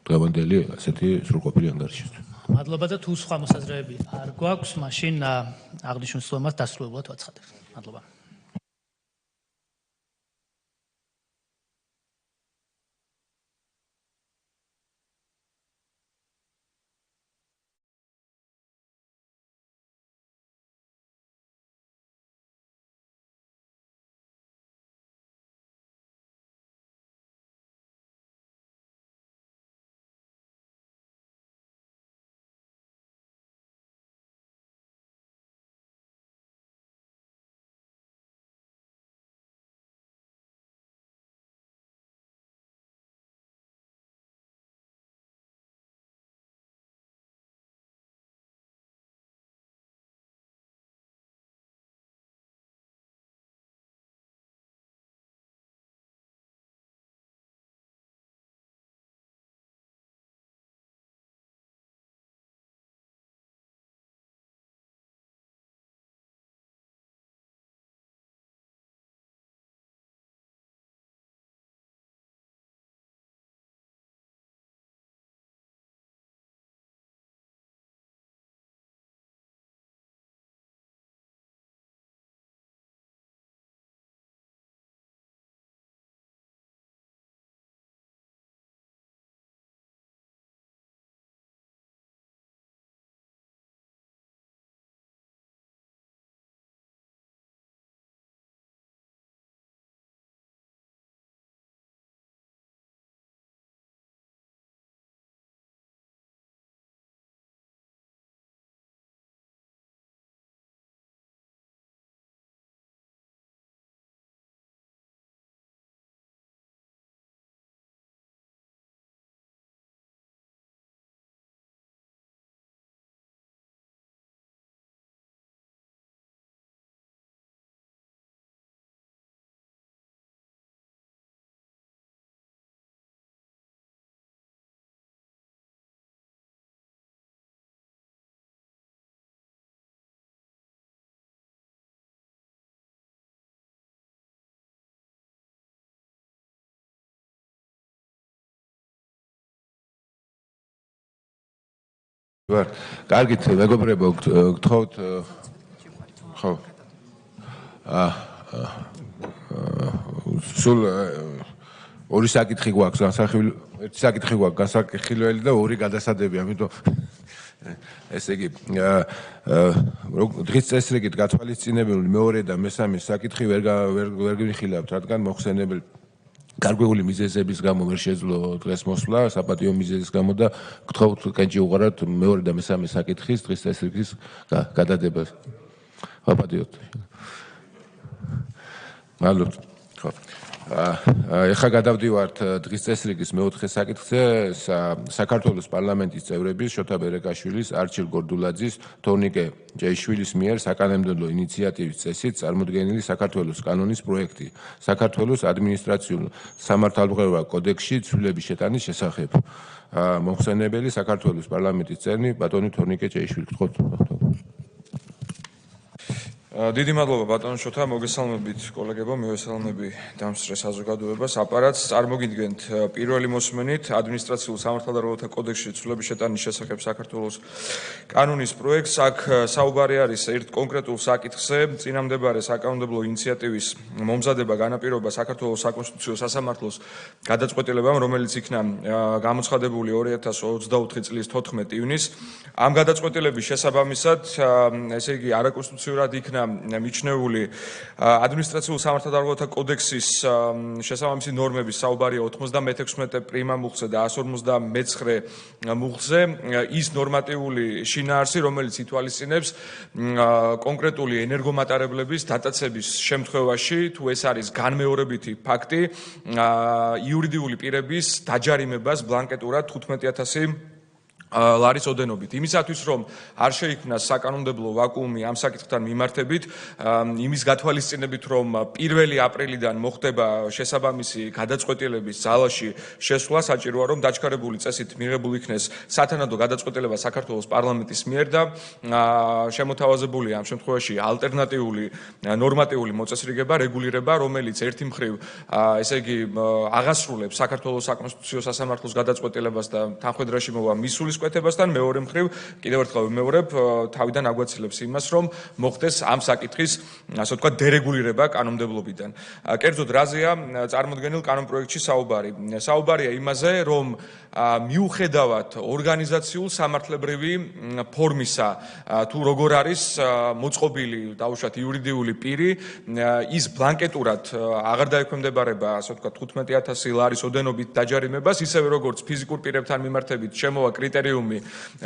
დღევანდელი ასეთი სრულყოფილი ანგარიშისთვის. მადლობა და თუ სხვა მოსაზრებები არ გვაქვს, მაშინ აღნიშნულ სლომას დასრულებულად ვაცხადებთ. მადლობა. კარგით, მეგობრებო, გთხოვთ ხო. სულ ორი საკითხი გვაქვს განსახილველი, ერთი საკითხი გვაქვს განსახილველი და ორი გადასადები, ამიტომ ესე იგი დღის წესრიგით გათვალისწინებული მეორე და მესამე საკითხი ვერ გვიხილავთ, რადგან მოხსენებელ გარკვეული მიზეზების გამო ვერ შეძლო დღეს მოსვლა, საპატიო მიზეზის გამო და გთხოვთ კენჭი უყაროთ მეორე და მესამე საკითხის დღის წესრიგის გადადებას. ვაპატიოთ. მადლობთ. ხო. ეხლა გადავდივართ დღის წესრიგის მეოთხე საკითხზე, საქართველოს პარლამენტის წევრების შოთა ბერეკაშვილის, არჩილ გორდულაძის, თორნიკე ჭეიშვილის მიერ საკანონმდებლო ინიციატივის წესით წარმოდგენილი საქართველოს კანონის პროექტი საქართველოს ადმინისტრაციულ სამართალდღეობა კოდექსში ცვლილების შეტანის შესახებ. მოხსენებელი საქართველოს პარლამენტის წევრი ბატონი თორნიკე ჭეიშვილი. გთხოვთ. დიდი მადლობა ბატონ შოთა, მოგესალმებით კოლეგებო, მივესალმები დამსწრე საზოგადოებას, აპარატს. წარმოგიდგენთ პირველი მოსმენით ადმინისტრაციულ სამართალდღეობათა კოდექსში ცვლილების შეტანის შესახებ საქართველოს კანონის პროექტს. აქ საუბარი არის ერთ კონკრეტულ საკითხზე, წინამდებარე საკანონმდებლო ინიციატივის მომზადება განაპირობა საქართველოს საკონსტიტუციო სასამართლოს გადაწყვეტილებამ, რომელიც იქნა გამოცხადებული 2024 წლის 14 ივნისს. ამ გადაწყვეტილების შესაბამისად, ესე იგი არაკონსტიტუციურად იქნა მიჩნეული ადმინისტრაციულ სამართალდღეობათა კოდექსის შესაბამისი ნორმების საუბარია 96 პრიმა მუხლზე და 159 მუხლზე ის ნორმატიული შინაარსი, რომელიც ითვალისწინებს კონკრეტული ენერგომატარებლების დატაცების შემთხვევაში, თუ ეს არის განმეორებითი ფაქტი, იურიდიული პირების დაჯარიმებას ბლანკეტურად 15,000 ლარის ოდენობით. იმისათვის, რომ არ შეიქმნას საკანონმდებლო ვაკუუმი ამ საკითხთან მიმართებით, იმის გათვალისწინებით, რომ 1 აპრილიდან მოხდება შესაბამისი გადაწყვეტილების ძალაში შესვლა, საჭიროა, რომ დაჩქარებული წესით მიღებულ იქნეს სათანადო გადაწყვეტილება საქართველოს პარლამენტის მიერ და შემოთავაზებულია ამ შემთხვევაში ალტერნატიული ნორმატიული მოწესრიგება, რეგულირება, რომელიც ერთი მხრივ, ესე იგი, აღასრულებს საქართველოს საკონსტიტუციო სასამართლოს გადაწყვეტილებას და თანხმედრაში მოვა მისულის კვეთებასთან, მეორე მხრივ, კიდევ ერთხელ ვიმეორებ, თავიდან აგვაცილებს იმას, რომ მოხდეს ამ საკითხის, ასე ვთქვათ, დერეგულირება კანონმდებლობიდან. კერძოდ, რაზეა წარმოდგენილ კანონპროექტში საუბარი? საუბარია იმაზე, რომ მიუხედავად ორგანიზაციულ სამართლებრივი ფორმისა, თუ როგორ არის მოწყობილი, დაუშვათ, იურიდიული პირი, ის ბლანკეტურად აღარ დაექვემდებარება, ასე ვთქვათ, 15,000 ლარის ოდენობით დაჯარიმებას, ისევე როგორც ფიზიკურ პირებთან მიმართებით შემოვა კრიტერიუმი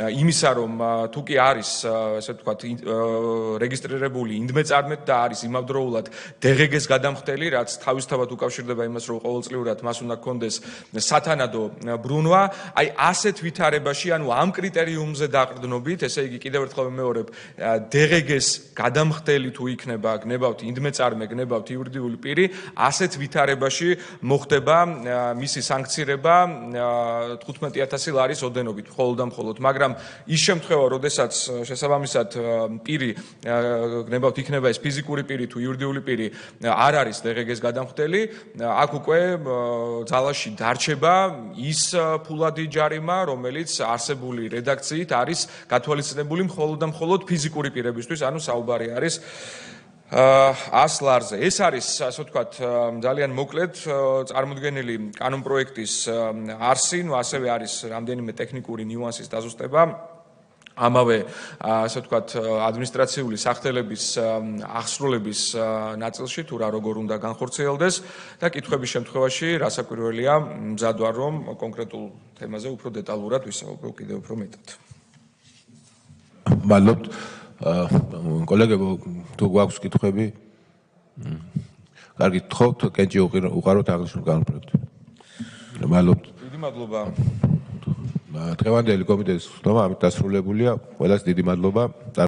იმისა, რომ თუ კი არის, ასე ვთქვათ, რეგისტრირებული ინდმეწარმედ და არის იმავდროულად DGG-ს გადამხდელი, რაც თავისთავად უკავშირდება იმას, რომ ყოველწლიურად მას უნდა ჰქონდეს სათანადო ბრუნვა, აი ასეთ ვითარებაში, ანუ ამ კრიტერიუმზე დაყრდნობით, ესე იგი კიდევ ერთხელ ვიმეორებ, DGG-ს გადამხდელი თუ იქნება, გნებავთ ინდმეწარმე, გნებავთ იურიდიული პირი, ასეთ ვითარებაში მოხდება მისი სანქცირება 15,000 ლარის ოდენობით. მხოლოდ, მაგრამ ის შემთხვევა, როდესაც შესაბამისად პირი გნებავთ იქნება ეს ფიზიკური პირი თუ იურიდიული პირი არ არის DGG-ს გადამხდელი, აქ უკვე ძალაში დარჩება ის ფულადი ჯარიმა, რომელიც არსებული რედაქციით არის გათვალისწინებული მხოლოდ ფიზიკური პირებისთვის, ანუ საუბარი არის 100 ლარზე. ეს არის, ასე ვთქვათ, ძალიან მოკლედ წარმოდგენილი კანონპროექტის არსი, ასევე არის რამდენიმე ტექნიკური ნიუანსის დაზუსტება. ამავე, ასე ვთქვათ, ადმინისტრაციული სახთელების აღსრულების ნაწილში, თუ რა როგორ უნდა განხორციელდეს და კითხვების შემთხვევაში რასაკვირველია მზად ვარ, რომ კონკრეტულ თემაზე უფრო დეტალურად ვისაუბრებ კიდევ უფრო მეტად. მადლობთ. კოლეგებო, თუ გვაქვს კითხვები? კარგი, გთხოვთ, კენჭი უყაროთ აღნიშნულ კანონპროექტს. მადლობთ. დიდი მადლობა. დღევანდელი კომიტეტის ხდომა ამით დასრულებულია. ყველას დიდი მადლობა.